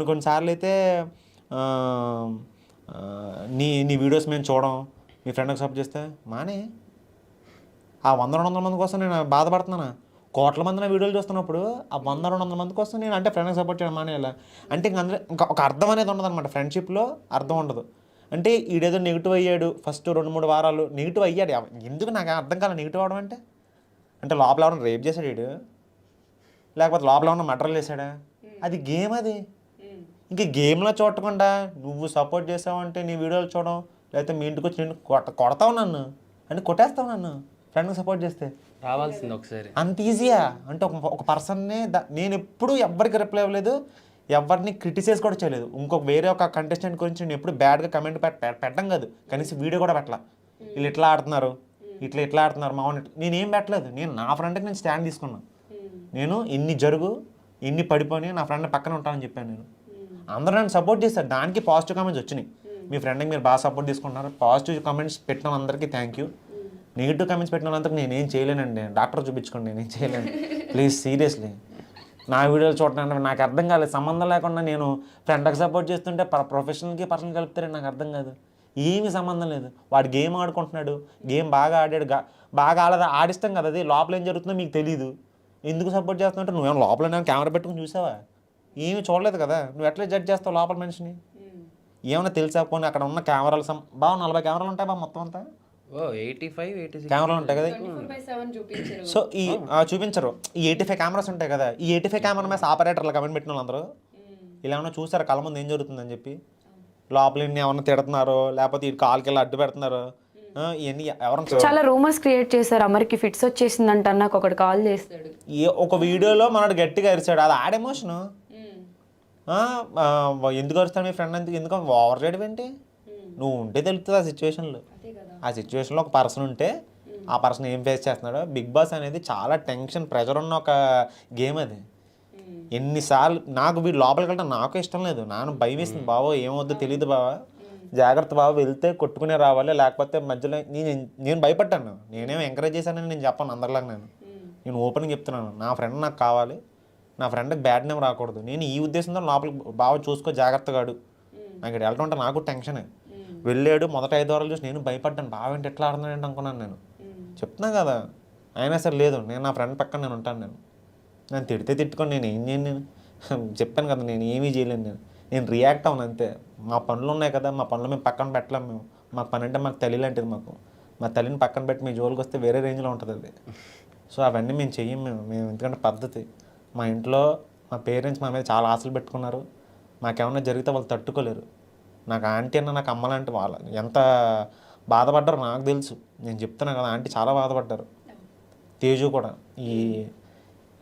కొన్నిసార్లు అయితే నీ వీడియోస్ మేము చూడం, మీ ఫ్రెండ్కి సపోర్ట్ చేస్తే మానే. ఆ 100-200 మంది కోసం నేను బాధపడుతున్నాను. కోట్ల మంది నా వీడియోలు చూస్తున్నప్పుడు ఆ 100-200 మంది కోసం నేను అంటే ఫ్రెండ్కి సపోర్ట్ చేయడం మానేయాలి అంటే ఇంకా ఒక అర్థం అనేది ఉండదు అనమాట. ఫ్రెండ్షిప్లో అర్థం ఉండదు. అంటే ఈడేదో నెగిటివ్ అయ్యాడు, ఫస్ట్ 2-3 వారాలు నెగిటివ్ అయ్యాడు. ఎందుకు నాకు అర్థం కాలే నెగిటివ్ అవడం అంటే లోపల ఎవరైనా రేప్ చేశాడు వీడు, లేకపోతే లోపల ఏమన్నా మర్డర్లు చేశాడా? అది గేమ్. అది ఇంక గేమ్లో చూడకుండా నువ్వు సపోర్ట్ చేసావంటే నీ వీడియోలు చూడడం, లేకపోతే మీ ఇంటికి వచ్చి నేను కొడతావు నన్ను, అంటే కొట్టేస్తావు నన్ను ఫ్రెండ్కి సపోర్ట్ చేస్తే. రావాల్సింది ఒకసారి అంత ఈజీయా? అంటే ఒక పర్సన్నే నేను ఎప్పుడు ఎవ్వరికి రిప్లై ఇవ్వలేదు, ఎవరిని క్రిటిసైజ్ కూడా చేయలేదు. వేరే ఒక కంటెస్టెంట్ గురించి నేను ఎప్పుడు బ్యాడ్గా కమెంట్ పెట్టడం కాదు, కనీసం వీడియో కూడా పెట్టలా. వీళ్ళు ఇట్లా ఆడుతున్నారు, ఇట్లా ఆడుతున్నారు మా వాడిని, నేనేం పెట్టలేదు. నేను నా ఫ్రెండ్కి నేను స్టాండ్ తీసుకున్నాను. నేను ఇన్ని పడిపోయి నా ఫ్రెండ్ పక్కన ఉంటానని చెప్పాను. నేను అందరూ నన్ను సపోర్ట్ చేశారు, దానికి పాజిటివ్ కామెంట్స్ వచ్చినాయి. మీ ఫ్రెండ్కి మీరు బాగా సపోర్ట్ తీసుకుంటున్నారు, పాజిటివ్ కామెంట్స్ పెట్టిన అందరికీ థ్యాంక్ యూ. నెగిటివ్ కామెంట్స్ పెట్టిన వాళ్ళందరికీ నేనేం చేయలేనండి, డాక్టర్ చూపించుకోండి, నేనేం చేయలేను ప్లీజ్. సీరియస్లీ నా వీడియోలు చూడడానికి నాకు అర్థం కాలేదు. సంబంధం లేకుండా నేను ఫ్రెండ్కి సపోర్ట్ చేస్తుంటే ప్రొఫెషనల్కి పర్సనల్ కలుపుతారని నాకు అర్థం కాదు. ఏమీ సంబంధం లేదు. వాడు గేమ్ ఆడుకుంటున్నాడు, గేమ్ బాగా ఆడాడు, బాగా ఆడిస్తాం కదా, అది లోపల ఏం జరుగుతుందో మీకు తెలీదు. ఎందుకు సపోర్ట్ చేస్తున్నావు? నువ్వేమో లోపల నేను కెమెరా పెట్టుకుని చూసావా? ఏమీ చూడలేదు కదా, నువ్వు ఎట్లా జడ్జ్ చేస్తావు లోపల మనిషిని? ఏమన్నా తెలుసా? పోనీ అక్కడ ఉన్న కెమెరాలు 40 కెమెరాలు ఉంటాయి మొత్తం అంతా, 85 కెమెరాలు ఉంటాయి కదా. సో చూపించరు. ఈ 85 కెమెరాస్ ఉంటాయి కదా, ఈ 85 కెమెరా మీద ఆపరేటర్లు కమెంట్ పెట్టిన వాళ్ళందరూ ఇలా ఏమన్నా చూసారు కళ్ళ ముందు ఏం జరుగుతుందని చెప్పి? లోపల ఏమన్నా తిడుతున్నారో, లేకపోతే ఈ కాలుకి వెళ్ళి అడ్డు పెడుతున్నారో, ఇవన్నీ ఎవరైనా చాలా రూమర్స్ క్రియేట్ చేశారు. అమర్కి ఫిట్స్ వచ్చేసిందంట, నాకు ఒకటి కాల్ చేస్తాడు. ఒక వీడియోలో మనడు గట్టిగా అరిచాడు, అది ఆడ ఎమోషను. ఎందుకు అరుస్తాడు మీ ఫ్రెండ్? ఎందుకు ఓవర్ చేయడం ఏంటి? నువ్వు ఉంటే తెలుస్తుంది ఆ సిచ్యువేషన్లో. ఆ సిచ్యువేషన్లో ఒక పర్సన్ ఉంటే ఆ పర్సన్ ఏం ఫేస్ చేస్తున్నాడో. బిగ్ బాస్ అనేది చాలా టెన్షన్, ప్రెషర్ ఉన్న ఒక గేమ్ అది. ఎన్నిసార్లు నాకు వీడు లోపలికి వెళ్ళడం నాకు ఇష్టం లేదు, నాకు భయం వేస్తుంది. బావో ఏమవుద్దో తెలియదు బావా, జాగ్రత్త బావ, వెళ్తే కొట్టుకునే రావాలి, లేకపోతే మధ్యలో నేను భయపడ్డాను. నేనేం ఎంకరేజ్ చేశానని నేను చెప్పాను అందరిలాగా. నేను ఓపెన్గా చెప్తున్నాను, నా ఫ్రెండ్ నాకు కావాలి, నా ఫ్రెండ్కి బ్యాడ్ నేమ్ రాకూడదు. నేను ఈ ఉద్దేశంతో లోపల బాగా చూసుకో జాగ్రత్తగాడు. నాకు ఇక్కడ వెళ్తుంటే నాకు టెన్షనే. వెళ్ళాడు మొదట 5 వారాలు చూసి నేను భయపడ్డాను. బాగా ఏంటి ఎట్లా ఆడుతున్నాడు అనుకున్నాను నేను. చెప్తున్నా కదా, అయినా సరే లేదు, నేను నా ఫ్రెండ్ పక్కన నేను ఉంటాను. నేను తిడితే తిట్టుకొని నేను ఏం చేయను. నేను చెప్పాను కదా, నేను ఏమీ చేయలేను. నేను రియాక్ట్ అవును అంతే. మా పనులు ఉన్నాయి కదా, మా పనులు మేము పక్కన పెట్టలేము. మేము మాకు పని అంటే మాకు తల్లి లాంటిది. మా తల్లిని పక్కన పెట్టి మీ జోలికి వస్తే వేరే రేంజ్లో ఉంటుంది అది. సో అవన్నీ మేము చెయ్యం. మేము ఎందుకంటే పద్ధతి. మా ఇంట్లో మా పేరెంట్స్ మా మీద చాలా ఆశలు పెట్టుకున్నారు. మాకేమన్నా జరిగితే వాళ్ళు తట్టుకోలేరు. నాకు ఆంటీ అన్న నాకు అమ్మలాంటి వాళ్ళు ఎంత బాధపడ్డారో నాకు తెలుసు. నేను చెప్తున్నా కదా, ఆంటీ చాలా బాధపడ్డారు. తేజు కూడా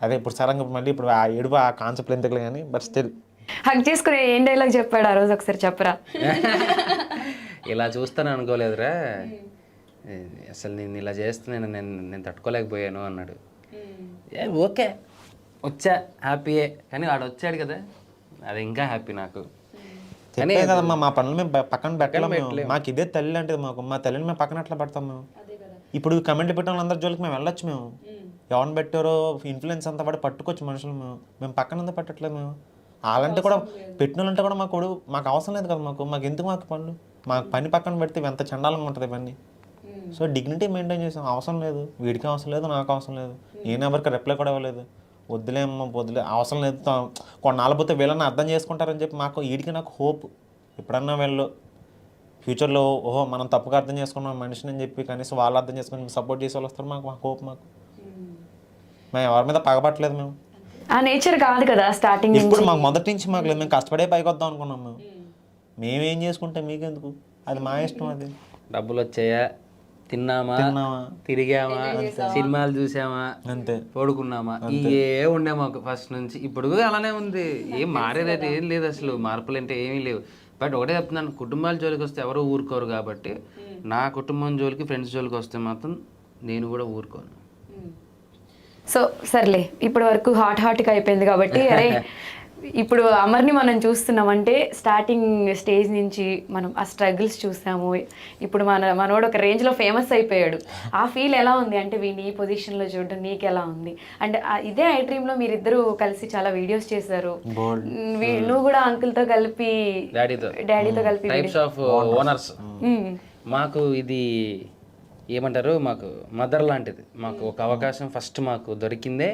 అదే ఇప్పుడు సరంగా మళ్ళీ ఇప్పుడు ఆ ఏడుపు ఆ కాన్సెప్ట్ ఎందుకులే కానీ, బట్ స్టిల్ హక్ చేసుకుని ఏం డైలాగ్ చెప్పాడు ఆ రోజు, ఒకసారి చెప్పరా? ఇలా చూస్తాను అనుకోలేదురా, అసలు నేను ఇలా చేస్తున్నాను, నేను తట్టుకోలేకపోయాను అన్నాడు. ఓకే వచ్చా హ్యాపీయే, కానీ వాడు వచ్చాడు కదా, అది ఇంకా హ్యాపీ నాకు. చెప్పే కదమ్మా, మా పనులు మేము పక్కన పెట్టలేము. మాకు ఇదే తల్లి లాంటిది. మా తల్లిని మేము పక్కన ఎట్లా పెడతాం మేము? ఇప్పుడు కమెంట్లు పెట్టిన వాళ్ళందరి జోలికి మేము వెళ్ళొచ్చు. మేము ఎవరిని పెట్టారో ఇన్ఫ్లుయెన్స్ అంతా పడి పట్టుకోవచ్చు మనుషులు. మేము పక్కన అంతా పెట్టట్లేదు. మేము వాళ్ళంటే కూడా పెట్టిన వాళ్ళంటే కూడా మాకు అవసరం లేదు కదా. మాకు ఎందుకు మాకు పనులు? మాకు పని పక్కన పెడితే ఎంత చండాలంగా ఉంటుంది ఇవన్నీ. సో డిగ్నిటీ మెయింటైన్ చేసాం. అవసరం లేదు, వీడికి అవసరం లేదు, నాకు అవసరం లేదు. నేను ఎవరికి రిప్లై కూడా ఇవ్వలేదు. వద్దులేమ్మా వద్దులే, అవసరం లేదు, కొన్నాళ్ళు పోతే వీళ్ళని అర్థం చేసుకుంటారని చెప్పి వీడికి నాకు హోప్. ఎప్పుడన్నా వీళ్ళు ఫ్యూచర్లో ఓహో మనం తప్పుగా అర్థం చేసుకున్నాం మనిషిని అని చెప్పి కనీసం వాళ్ళు అర్థం చేసుకుని సపోర్ట్ చేసే వాళ్ళు వస్తారు. మాకు హోప్. మేము ఎవరి మీద పగబట్టలేదు. మేము ఆ నేచర్ కాదు కదా స్టార్టింగ్ ఇప్పుడు మాకు మొదటి నుంచి మాకు లేదు. మేము కష్టపడే పైకి వద్దాం అనుకున్నాం. మేమేం చేసుకుంటే మీకెందుకు, అది మా ఇష్టం. అది డబ్బులు వచ్చాయా, తిన్నామా, తిరిగామా, సినిమాలు చూసామా, అంతే, పడుకున్నామా, ఇవే ఉండే మాకు ఫస్ట్ నుంచి. ఇప్పుడు అలానే ఉంది. ఏం మారేదైతే ఏం లేదు, అసలు మార్పులు అంటే ఏమీ లేవు. బట్ ఒకటే చెప్తున్నాను, కుటుంబాల జోలికి వస్తే ఎవరో ఊరుకోరు కాబట్టి నా కుటుంబం జోలికి ఫ్రెండ్స్ జోలికి వస్తే మాత్రం నేను కూడా ఊరుకోను. సో సర్లే, ఇప్పటి వరకు హాట్గా అయిపోయింది కాబట్టి అరే ఇప్పుడు అమర్ని మనం చూస్తున్నామంటే స్టార్టింగ్ స్టేజ్ నుంచి మనం ఆ స్ట్రగుల్స్ చూసాము. ఇప్పుడు మనోడు ఒక రేంజ్లో ఫేమస్ అయిపోయాడు. ఆ ఫీల్ ఎలా ఉంది అంటే వీడిని ఈ పొజిషన్లో చూడడం నీకు ఎలా ఉంది? అండ్ ఇదే ఐ డ్రీమ్లో మీరిద్దరూ కలిసి చాలా వీడియోస్ చేశారు. నువ్వు కూడా అంకుల్తో కలిపి డాడీతో కలిపి టైప్స్ ఆఫ్ ఓనర్స్. మాకు ఇది ఏమంటారు, మాకు మదర్ లాంటిది. మాకు ఒక అవకాశం ఫస్ట్ మాకు దొరికిందే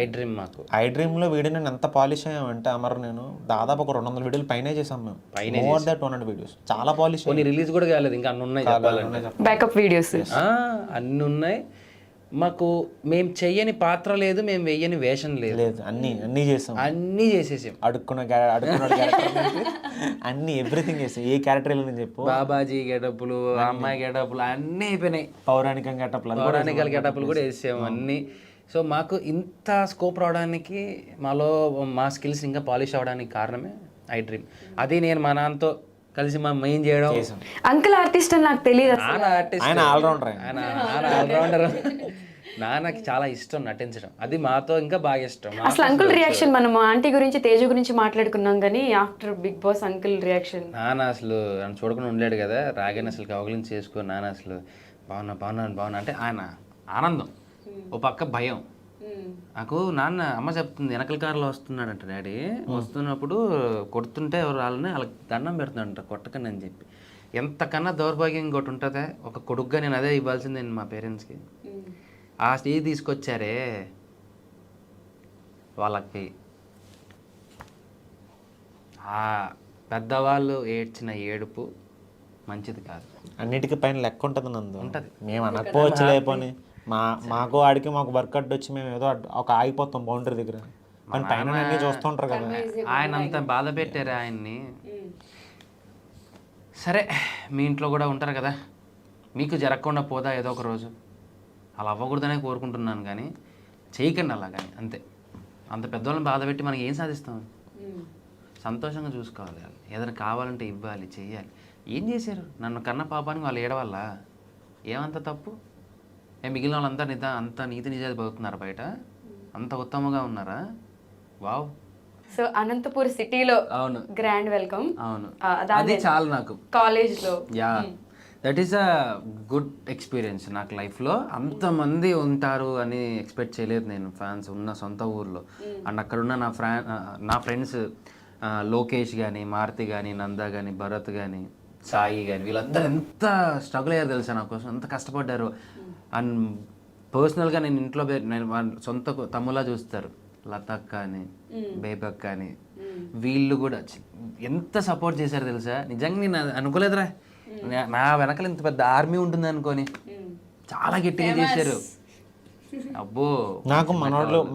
ఐ డ్రీమ్. మాకు ఐ డ్రీమ్లో వీడియో నేను ఎంత పాలిష్ అయ్యామంటే అమర్, నేను దాదాపు ఒక 200 వీడియోలు పైనే చేసాం మేము. మోర్ దాన్ 200 వీడియోస్, చాలా పాలిష్. కొన్ని రిలీజ్ కూడా కాలేదు, ఇంకా అన్ని ఉన్నాయి చెప్పాలంటే. బ్యాకప్ వీడియోస్ అన్ని ఉన్నాయి. మాకు మేము చెయ్యని పాత్ర లేదు, మేము వెయ్యని వేషం లేదు. అన్నీ చేసాం, అన్నీ చేసేసాం. అడుక్కున్న క్యారెక్టర్ అన్ని ఎవ్రీథింగ్ చేసాం. ఏ క్యారెక్టర్ వెళ్ళని చెప్పు, బాబాజీ గెటప్లు, అమ్మాయి గెటప్లు అన్నీ అయిపోయినాయి. పౌరాణిక గెటప్లు కూడా వేసాము అన్నీ. సో మాకు ఇంత స్కోప్ రావడానికి, మా స్కిల్స్ ఇంకా పాలిష్ అవ్వడానికి కారణమే ఐ డ్రీమ్. అది నేను మా నాన్నతో కలిసి మా మెయిన్ చేయడం. అంకుల్ ఆర్టిస్ట్ అని నాకు తెలియదు. ఆయన ఆల్రౌండర్. నాన్నకి చాలా ఇష్టం నటించడం, అది మాతో ఇంకా బాగా ఇష్టం. అసలు అంకుల్ రియాక్షన్, మనం ఆంటీ గురించి తేజు గురించి మాట్లాడుకున్నాం కానీ after Bigg Boss uncle reaction. నాన్న అసలు నన్ను చూడకుండా ఉండలేడు కదా, రాగానే అసలు కవగలించి చేసుకో నాన్న అసలు బాగున్నా అంటే ఆయన ఆనందం, ఓ పక్క భయం. నాకు అమ్మ చెప్తుంది, వెనకల కారులో వస్తున్నాడంట డాడీ, వస్తున్నప్పుడు కొడుతుంటే ఎవరు వాళ్ళకి దండం పెడుతున్నాడంట కొట్టకని అని చెప్పి. ఎంతకన్నా దౌర్భాగ్యం ఇంకోటి ఉంటుందా? ఒక కొడుకుగా నేను అదే ఇవ్వాల్సిందే మా పేరెంట్స్కి. ఆ స్టేజ్ తీసుకొచ్చారే వాళ్ళకి, ఆ పెద్దవాళ్ళు ఏడ్చిన ఏడుపు మంచిది కాదు. అన్నిటికీ పైన లెక్క ఉంటుంది నందు. ఉంటుంది, మేము అనకపోవచ్చు లేకపోని మాకు ఆడికి మాకు వర్కౌట్ వచ్చి మేము ఏదో ఒక ఆగిపోతాం బౌండరీ దగ్గర, కానీ పైన అన్నీ చూస్తుంటారు కదా. ఆయన అంత బాధ పెట్టారు ఆయన్ని. సరే, మీ ఇంట్లో కూడా ఉంటారు కదా, మీకు జరగకుండా పోదా ఏదో ఒక రోజు, అలా అవ్వకూడదనే కోరుకుంటున్నాను. కానీ చేయకండి అలా, కానీ అంతే. అంత పెద్దవాళ్ళని బాధ పెట్టి మనకి ఏం సాధిస్తాం? సంతోషంగా చూసుకోవాలి, ఏదైనా కావాలంటే ఇవ్వాలి, చెయ్యాలి. ఏం చేశారు? నన్ను కన్న పాపానికి వాళ్ళు ఏడవల్ల ఏమంత తప్పు? మిగిలిన వాళ్ళంతా అంత నీతి నిజాలు బతుకుతున్నారు బయట, అంత ఉత్తమంగా ఉన్నారా? వావ్. సో అనంతపూర్ సిటీలో అవును గ్రాండ్ వెల్కమ్. అవును, అది చాలు నాకు. కాలేజ్లో that is a good experience నాకు లైఫ్లో. అంతమంది ఉంటారు అని ఎక్స్పెక్ట్ చేయలేదు నేను, ఫ్యాన్స్ ఉన్న సొంత ఊర్లో. అండ్ అక్కడున్న నా ఫ్రెండ్స్ లోకేష్ కానీ, మారుతి కానీ, నంద కానీ, భరత్ కానీ, సాయి కానీ, వీళ్ళందరూ ఎంత స్ట్రగుల్ అయ్యారు తెలుసా నా కోసం, ఎంత కష్టపడ్డారు. అండ్ పర్సనల్గా నేను ఇంట్లో నేను సొంత తమ్ములా చూస్తారు, లతక్ కానీ, బేబక్ కానీ, వీళ్ళు కూడా ఎంత సపోర్ట్ చేశారు తెలుసా. నిజంగా నేను అనుకోలేదురా నా వెనకాల ఇంత పెద్ద ఆర్మీ ఉంటుంది అనుకొని. చాలా గట్టిగా చేశారు. అబ్బో, నాకు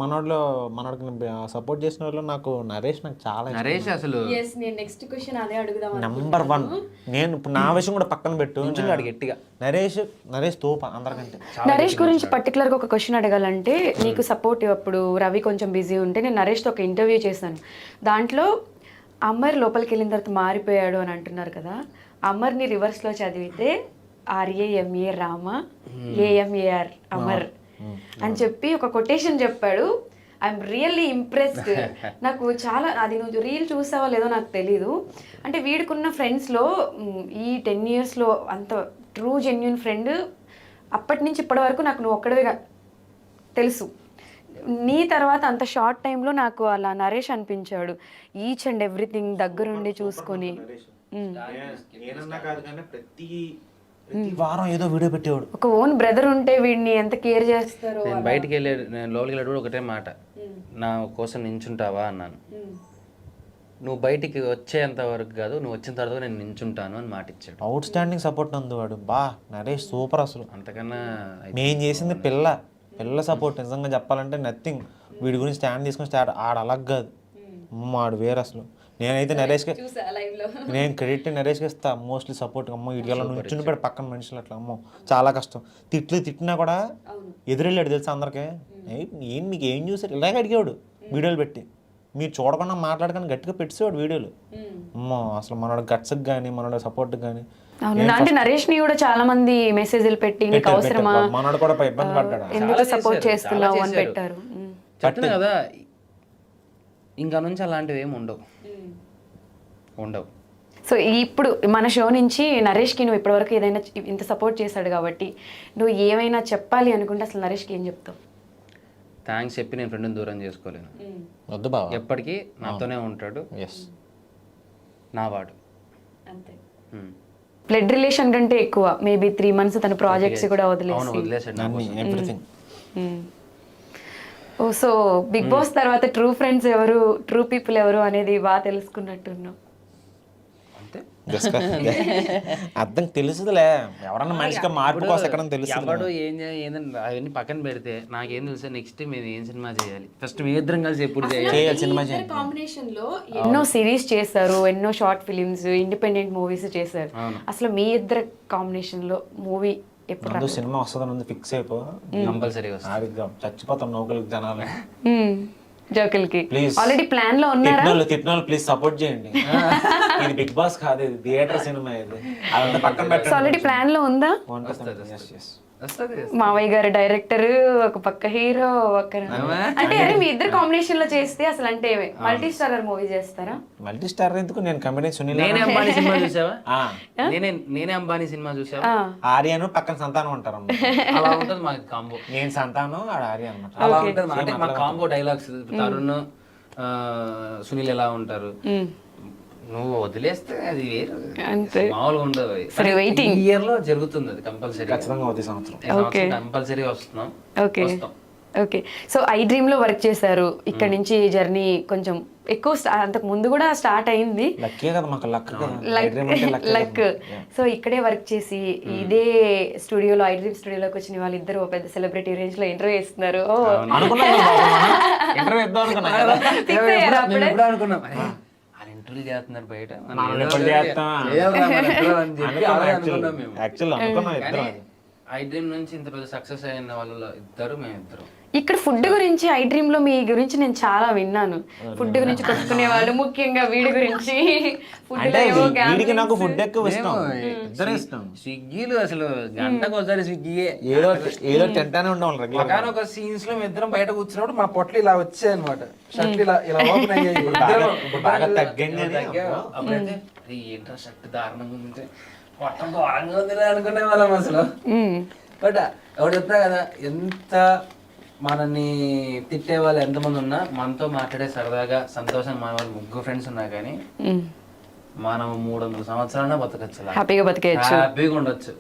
మనోడికి సపోర్ట్ చేసిన వాళ్ళు నాకు నరేష్ చాలా నరేష్ అసలు నెక్స్ట్ క్వశ్చన్ అదే అడుగుదాం. నంబర్ 1. నేను ఇప్పుడు నా విషయం కూడా పక్కన పెట్టు, గట్టిగా నరేష్ తోప అందరికంటే. నరేష్ గురించి పర్టికులర్గా ఒక క్వశ్చన్ అడగాలంటే, నీకు సపోర్ట్ అప్పుడు రవి కొంచెం బిజీ ఉంటే నేను నరేష్తో ఒక ఇంటర్వ్యూ చేశాను. దాంట్లో అమర్ లోపలికి వెళ్ళిన తర్వాత మారిపోయాడు అని అంటున్నారు కదా. అమర్ని రివర్స్లో చదివితే RAMA రామ, AMAR అమర్ అని చెప్పి ఒక కొటేషన్ చెప్పాడు. I'm really impressed. నాకు చాలా, అది నువ్వు రీల్ చూసావా లేదో నాకు తెలీదు. అంటే వీడికున్న ఫ్రెండ్స్లో ఈ 10 yearsలో అంత ట్రూ జెన్యున్ ఫ్రెండ్ అప్పటి నుంచి ఇప్పటి వరకు నాకు నువ్వు ఒక్కడవే తెలుసు. నీ తర్వాత అంత షార్ట్ టైంలో నాకు అలా నరేష్ అనిపించాడు. ఈచ్ అండ్ ఎవ్రీథింగ్ దగ్గరుండి చూసుకొని. ప్రతి వారం ఏదో వీడియో పెట్టేవాడు. ఒక ఓన్ బ్రదర్ ఉంటే వీడిని ఎంత కేర్ చేస్తారో. నేను బయటికి నేను లోపలికి వెళ్ళాడు ఒకటే మాట, నా కోసం నించుంటావా అన్నాను. నువ్వు బయటికి వచ్చేంత వరకు కాదు, నువ్వు వచ్చిన తర్వాత నేను నించుంటాను అని మాట ఇచ్చాడు. అవుట్ స్టాండింగ్ సపోర్ట్ నందువాడు. నరేష్ సూపర్ అసలు. అంతకన్నా నేను చేసింది పిల్ల సపోర్ట్. నిజంగా చెప్పాలంటే నథింగ్. వీడి గురించి స్టాండ్ తీసుకుని ఆడ అలాగ కాదు, ఆడు వేరు అసలు. నేనైతే నరేష్కి నేను క్రెడిట్ నరేష్కి ఇస్తా మోస్ట్లీ సపోర్ట్. అమ్మో ఇడియాలో నుంచుని పెట్టి పక్కన మనుషులు అట్లా, అమ్మో చాలా కష్టం. తిట్టినా కూడా ఎదురెళ్ళాడు తెలుసా అందరికీ. మీకు ఏం చూసారు ఇలాగే అడిగేవాడు వీడియోలు పెట్టి. మీరు చూడకుండా మాట్లాడగానే గట్టిగా పెట్టేవాడు వీడియోలు. అమ్మో అసలు మనోడు గట్స్కి కానీ మనోడు సపోర్ట్కి కానీ. అంటే నరేష్ ని కూడా చాలా మంది మెసేజ్లు పెట్టి నీకు అవసరమా, మనోడు కూడా ఇబ్బంది పడ్డాడు, ఎందుకు సపోర్ట్ చేస్తున్నావు అని పెట్టారు. చెప్పిన కదా, ఇంకా నుంచి అలాంటివి ఏమి ఉండవు. సో ఇప్పుడు మన షో నుంచి నరేష్కి నువ్వు ఇప్పటివరకు ఏదైనా ఇంత సపోర్ట్ చేశాడు కాబట్టి నువ్వు ఏమైనా చెప్పాలి అనుకుంటే అసలు నరేష్కి ఏం చెప్తావు? థ్యాంక్స్ చెప్పి నేను ఫ్రెండ్ని దూరం చేసుకోలేను. వద్దు బావ, ఎప్పటికీ నాతోనే ఉంటాడు. నా వాడు అంతే. బ్లడ్ రిలేషన్ కంటే ఎక్కువ మేబీ 3 months తన ప్రాజెక్ట్స్ కూడా వదిలేసాడు. ఓ, సో బిగ్ బాస్ తర్వాత ట్రూ ఫ్రెండ్స్ ఎవరు, ట్రూ పీపుల్ ఎవరు అనేది బాగా తెలుసుకున్నట్టున్నావు. అర్థం తెలుసుదిలే, ఎవరన్నా మనిషిగా మార్పు కోసం ఎక్కడ తెలుసు. ఎవడు ఏందని అవన్నీ పక్కన పెడితే నాకేం తెలుసా, నెక్స్ట్ మేము ఏం సినిమా చేయాలి, ఫస్ట్ మీ ఇద్దరం కలిసి ఎప్పుడు చేయాలి సినిమా కాంబినేషన్ లో. ఎన్నో సిరీస్ చేశారు, ఎన్నో షార్ట్ ఫిలిమ్స్, ఇండిపెండెంట్ మూవీస్ చేశారు. అసలు మీ ఇద్దరు కాంబినేషన్ లో మూవీ ఎప్పుడు సినిమా వస్తుందని ఫిక్స్ అయిపో, కంపల్సరీ వస్తుంది. చచ్చిపోతాం నౌకలకి జనాలు జోకులకి. ఆల్రెడీ ప్లాన్ లో ఉన్నారా? తిట్టినోళ్ళు ప్లీజ్ సపోర్ట్ చేయండి. ఇది బిగ్ బాస్ కాదు, ఇది థియేటర్ సినిమా. ఇది అదంతా పక్కన పెట్టండి. ఆల్రెడీ ప్లాన్ లో ఉందా? మావయ్య గారు డైరెక్టర్, ఒక పక్క హీరో, ఒక అంటే అరే మీ ఇద్దరు కాంబినేషన్ లో చేస్తే అసలు అంటే మల్టీ స్టారర్ మూవీ చేస్తారా? మల్టీ స్టార్ ఎందుకు, నేను కంపెనీ సునీల్. నేనే అంబానీ సినిమా చూసావా? నేనే అంబానీ సినిమా చూసావా? ఆర్యను పక్కన సంతానం ఉంటారు, అలా ఉంటుంది మా కాంబో. నేను సంతానం, ఆడ ఆర్య అన్నమాట. అలా ఉంటుంది మా కాంబో డైలాగ్స్. తరుణ్ సునీల్ ఎలా ఉంటారు, నువ్వు వదిలేస్తే అది వేరు, మామూలుగా ఉండదు. ఈ ఇయర్ లో జరుగుతుంది అది కంపల్సరీ, ఖచ్చితంగా అవుతుంది. సంవత్సరం కంపల్సరీ వస్తున్నాం. ఓకే. సో ఐ డ్రీమ్ లో వర్క్ చేశారు. ఇక్కడ నుంచి జర్నీ కొంచెం ఎక్కువ, అంతకు ముందు కూడా స్టార్ట్ అయింది. లక్. సో ఇక్కడే వర్క్ చేసి ఇదే స్టూడియోలో, ఐ డ్రీమ్ స్టూడియోలోకి వచ్చిన వాళ్ళిద్దరు పెద్ద సెలబ్రిటీ రేంజ్ లో ఇంటర్వ్యూ ఇస్తున్నారు. ఇంటర్వ్యూ చేస్తున్నారు బయట, ఐ డ్రీమ్ నుంచి ఇంత పెద్ద సక్సెస్ అయిన వాళ్ళు ఇద్దరు, మేమిద్దరు. ఇక్కడ ఫుడ్ గురించి, ఐ డ్రీమ్ లో మీ గురించి నేను చాలా విన్నాను. ఫుడ్ గురించి కొట్టుకునే వాళ్ళు, ముఖ్యంగా వీడి గురించి. నాకు ఫుడ్ ఎక్కువ ఇష్టం, ఇద్దరు ఇష్టం. స్విగ్గీలు అసలు గంటకు ఒకసారి స్విగ్గీయే, ఏదో తింటానే ఉండవాలి. ఒక సీన్స్ లో ఇద్దరం బయట కూర్చున్నప్పుడు మా పొట్లు ఇలా వచ్చాయి అనమాట, షర్ట్లు ఇలా ఓపెన్ అయ్యాయి. బాగా తగ్గింది. అప్పుడైతే ఏంటో షర్ట్ దారుణంగా ఉంటే మొత్తం ఘోరంగా ఉందిలే అనుకునే వాళ్ళం అసలు. బట్ ఎవరు చెప్తా కదా, ఎంత మనల్ని తిట్టే వాళ్ళు ఎంతమంది ఉన్నా మనతో మాట్లాడే సరదాగా సంతోషంగా మన వాళ్ళు 3 ఫ్రెండ్స్ ఉన్నా కానీ మనం 300 సంవత్సరాలన్నా బతకచ్చు, హ్యాపీగా బతికేయచ్చు, హ్యాపీగా ఉండొచ్చు.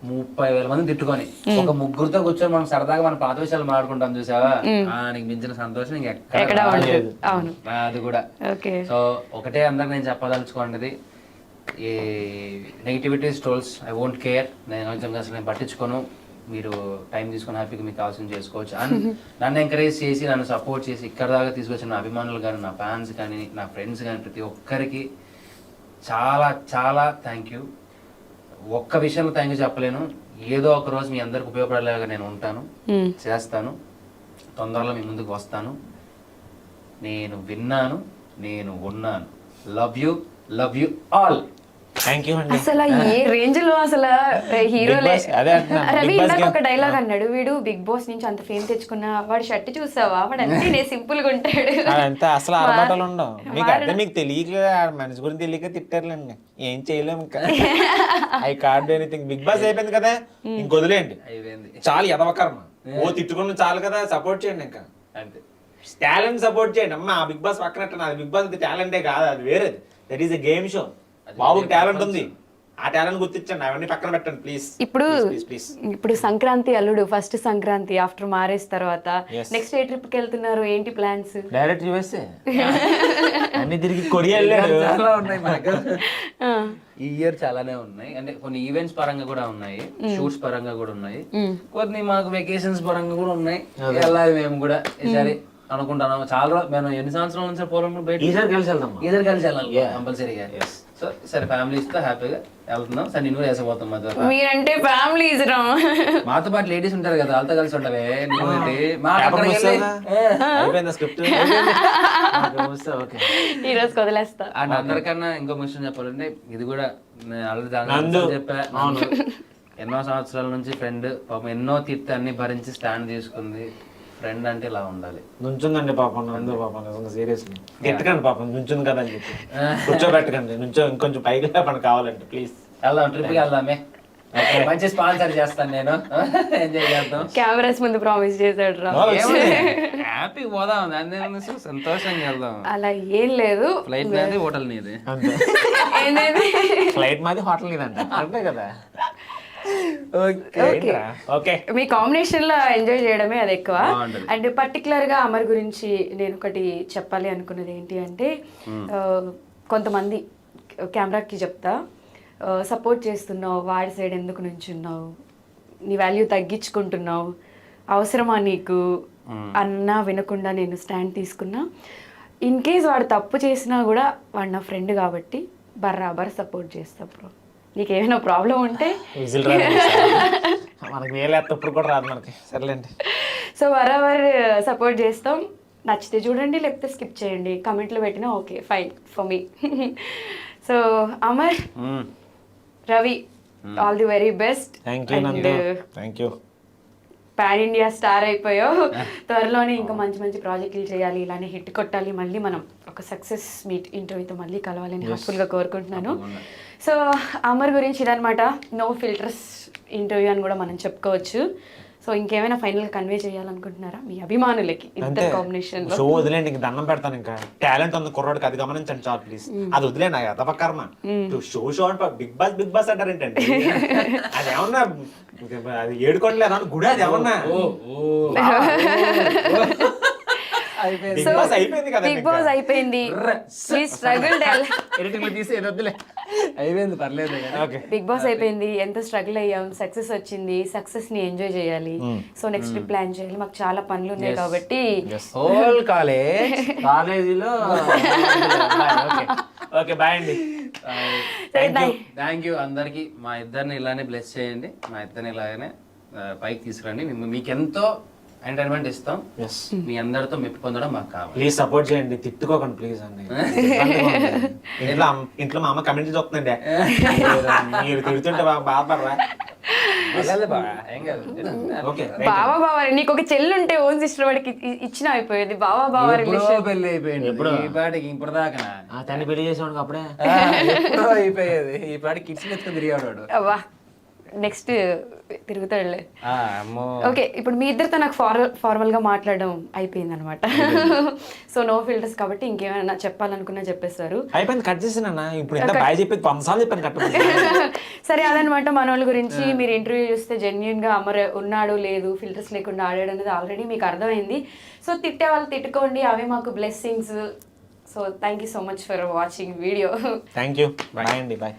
30,000 మంది తిట్టుకొని ఒక 3తో కూర్చొని మనం సరదాగా మన పాత విషయాలు మాట్లాడుకుంటాం చూసావా, నీకు మించిన సంతోషం ఇంకెక్కడ రాదు. అది కూడా. సో ఒకటే అందరికి నేను చెప్పదలుచుకోండి, ఈ negativities trolls I won't care, నేను కొంచెం అసలు నేను పట్టించుకోను. మీరు టైం తీసుకొని హ్యాపీగా మీకు కావాల్సింది చేసుకోవచ్చు. అండ్ నన్ను ఎంకరేజ్ చేసి నన్ను సపోర్ట్ చేసి ఇక్కడ దాకా తీసుకొచ్చిన నా అభిమానులు కానీ, నా ఫ్యాన్స్ కానీ, నా ఫ్రెండ్స్ కానీ, ప్రతి ఒక్కరికి చాలా చాలా థ్యాంక్ యూ. ఒక్క విషయంలో థ్యాంక్ యూ చెప్పలేను. ఏదో ఒక రోజు మీ అందరికి ఉపయోగపడేలాగా నేను ఉంటాను, చేస్తాను. తొందరలో మీ ముందుకు వస్తాను. నేను విన్నాను, నేను ఉన్నాను. Love you all. Thank you అండి. అసలు ఏ రేంజ్ లో అసలు హీరోలే. అదే అంటున్నాను, రవి Big Boss ఇందాక game. ఒక డైలాగ్ అన్నాడు, వీడు బిగ్ బాస్ నుంచి అంత ఫేమ్ తెచ్చుకున్నా వాడు షర్ట్ చూసావా, వాడు అంతే సింపుల్ గా ఉంటాడు. అంతే, అసలు ఆర్భాటాలు ఉండవు మీకు. అంటే మీకు తెలియక మనిషి గురించి తెలియక తిట్టారులేండి, ఏం చేయలేము ఇంకా. I can't anything. Bigg Boss అయిపోయింది కదా, ఇంక వదిలేయండి, చాలు ఎదవకర్మ. ఓ తిట్టుకున్న చాలు కదా, సపోర్ట్ చేయండి ఇంకా. అంతే, టాలెంట్ సపోర్ట్ చేయండి. అమ్మ ఆ బిగ్ బాస్ పక్కనట్టు నాది బిగ్ బాస్ టాలెంటే కాదు, అది వేరేది. That is a game show. బాబుకి టాలెంట్ ఉంది, ఆ టాలెంట్ గుర్తించండి, అవన్నీ పక్కన పెట్టండి ప్లీజ్. ఇప్పుడు సంక్రాంతి అల్లుడు, ఫస్ట్ సంక్రాంతి ఆఫ్టర్ మ్యారేజ్ తర్వాత నెక్స్ట్ ఏ ట్రిప్ కి వెళ్తున్నారు, ఏంటి ప్లాన్స్? డైరెక్ట్ యూఎస్ఏ అన్ని తిరిగి కొరియా వెళ్ళాడు. చాలా ఉన్నాయి మనకు ఈ ఇయర్, చాలానే ఉన్నాయి. అంటే కొన్ని ఈవెంట్స్ పరంగా కూడా ఉన్నాయి, షూట్స్ పరంగా కూడా ఉన్నాయి, కొన్ని మాకు వెకేషన్స్ పరంగా కూడా ఉన్నాయి. వెళ్ళాలి మేము కూడా ఈసారి అనుకుంటున్నాము. చాలా రోజు మేము ఎన్ని సంవత్సరాల నుంచి పోవడం బయట, ఈసారి కలిసి వెళ్ళాలి కంపల్సరీగా. సో సరే ఫ్యామిలీస్ తో హ్యాపీగా వెళ్తున్నాం. సరే నేను కూడా వేసపోతాం మాతో. మీరంటే ఫ్యామిలీస్ రా, మాతో పాటు లేడీస్ ఉంటారు కదా, వాళ్ళతో కలిసి ఉంటావే నువ్వేంటి? ఈ రోజు వదిలేస్తా. అండ్ అందరికన్నా ఇంకో విషయం చెప్పాలంటే, ఇది కూడా నేను ఆల్రెడీ చెప్పా, ఎన్నో సంవత్సరాల నుంచి ఫ్రెండ్, పాపం ఎన్నో తిట్టి అన్ని భరించి స్టాండ్ తీసుకుంది. ఫ్రెండ్ అంటే ఇలా ఉండాలి. నుంచుందండి పాపం, అందరూ పాపం నిజంగా సీరియస్లీ తిట్టకండి పాపం, నుంచుంది కదా అని చెప్పి కూర్చోబెట్టకండి, ఇంకొంచెం పైకి లేపండి కావాలంటే ప్లీజ్. వెళ్దాం, ట్రిప్కి వెళ్దామే, మంచి స్పాన్సర్ చేస్తాను నేను, ఎంజాయ్ చేద్దాం. కెమెరాస్ ముందు ప్రామిస్ చేశాడు రా, హ్యాపీ పోదాం, దాన్ని సంతోషంగా వెళ్దాం. అలా ఏం లేదు, ఫ్లైట్ నాది, హోటల్ నీది. ఫ్లైట్ మాది, హోటల్ నీదంట, అంతే కదా. మీ కాంబినేషన్ లో ఎంజాయ్ చేయడమే అది ఎక్కువ. అండ్ పర్టికులర్ గా అమర్ గురించి నేను ఒకటి చెప్పాలి అనుకున్నది ఏంటి అంటే, కొంతమంది కెమెరాకి చెప్తా, సపోర్ట్ చేస్తున్నావు, వాడి సైడ్ ఎందుకు నుంచున్నావు, నీ వాల్యూ తగ్గించుకుంటున్నావు, అవసరమా నీకు అన్నా వినకుండా నేను స్టాండ్ తీసుకున్నా. ఇన్ కేస్ వాడు తప్పు చేసినా కూడా వాడు నా ఫ్రెండ్ కాబట్టి బరాబర్ సపోర్ట్ చేస్తా బ్రో. నీకేమైనా ప్రాబ్లం ఉంటే మనకి వేలేప్పుడు కూడా రాదు మనకి, సర్లేండి. సో బరాబర్ సపోర్ట్ చేస్తాం. నచ్చితే చూడండి, లేకపోతే స్కిప్ చేయండి, కమెంట్లో పెట్టినా okay, fine for me. So Amar, Ravi, all the very best. Thank you. Pan India star అయిపోయావు. త్వరలోనే ఇంకా మంచి మంచి ప్రాజెక్టులు చేయాలి, ఇలానే హిట్ కొట్టాలి, మళ్ళీ మనం ఒక సక్సెస్ మీట్ ఇంటర్వ్యూతో మళ్ళీ కలవాలని హార్ట్ఫుల్గా కోరుకుంటున్నాను. సో అమర్ గురించి ఇదనమాట, నో ఫిల్టర్స్ ఇంటర్వ్యూ అని కూడా మనం చెప్పుకోవచ్చు. సో ఇంకేమైనా ఫైనల్గా కన్వే చేయాలనుకుంటున్నారా మీ అభిమానులకి ఇంటర్ కాంబినేషన్ లో? షో వదిలేండి, ఇంక దండం పెడతాను. ఇంకా టాలెంట్ ఉంది కుర్రోడికి, అది గమనించండి చాలు ప్లీజ్. అది వదిలేండి, అదపకర్మ. షో అంటే బిగ్ బాస్ అంటారు ఏంటండి? అది ఏమన్నా అది ఏడుకోవట్లేదు గుడి, అది ఏమన్నా బిగ్ బాస్ అయిపోయింది, అయిపోయింది, పర్లేదు. బిగ్ బాస్ అయిపోయింది, ఎంత స్ట్రగుల్ అయ్యాం, సక్సెస్ వచ్చింది, సక్సెస్ ని ఎంజాయ్ చేయాలి. సో నెక్స్ట్ ప్లాన్ చేయాలి, మాకు చాలా పనులు ఉన్నాయి కాబట్టి. హోల్ కాలేజీలో ఓకే బాయ్ అండి. థ్యాంక్ యూ అందరికి. మా ఇద్దరిని ఇలానే బ్లెస్ చేయండి, మా ఇద్దరిని ఇలాగనే పైకి తీసుకురండి. మీకెంతో ఎంటర్టైన్మెంట్ ఇస్తాం, మీ అందరితో మెప్పు పొందడం మాకు కావాలి. ప్లీజ్ సపోర్ట్ చేయండి, తిట్టుకోకండి ప్లీజ్ అండి. ఇంట్లో మా అమ్మ కమెంట్ చూస్తుందండి, మీరు తిడుతుంటే బాధపడరా. ఓకే బావా బావా నీకు ఒక చెల్లి ఉంటే ఓన్ సిస్టర్ వాడికి ఇచ్చిన అయిపోయేది బావా బావా రిలేషన్. పెళ్లి అయిపోయింది ఈ పాటికి ఇప్పుడు దాకా తను పెళ్లి చేసేవాడికి అప్పుడే ఎప్పుడో అయిపోయేది ఈ పాటికి కిడ్స్ ఎత్తుకొని తిరిగాడు అవ్వా నెక్స్ట్ తిరుగుతాడులే. అమ్మో ఓకే ఇప్పుడు మీ ఇద్దరితో నాకు ఫార్మల్ గా మాట్లాడడం అయిపోయింది అనమాట. సో నో ఫిల్టర్స్ కాబట్టి ఇంకేమైనా చెప్పాలనుకున్నా చెప్పేస్తారు. అయిపోయింది, కట్ చేసినా. ఇప్పుడు ఎంత బాగా చెప్పేది 5 సార్లు చెప్పాను కట్. సరే అదనమాట మన వాళ్ళ గురించి. మీరు ఇంటర్వ్యూ చూస్తే జెన్యున్ గా అమర్ ఉన్నాడు లేదు ఫిల్టర్స్ లేకుండా ఆడాడు అనేది ఆల్రెడీ మీకు అర్థమైంది. సో తిట్టే వాళ్ళు తిట్టుకోండి, అవే మాకు blessings. So thank you so much for watching video. Thank you, bye అండి, బాయ్.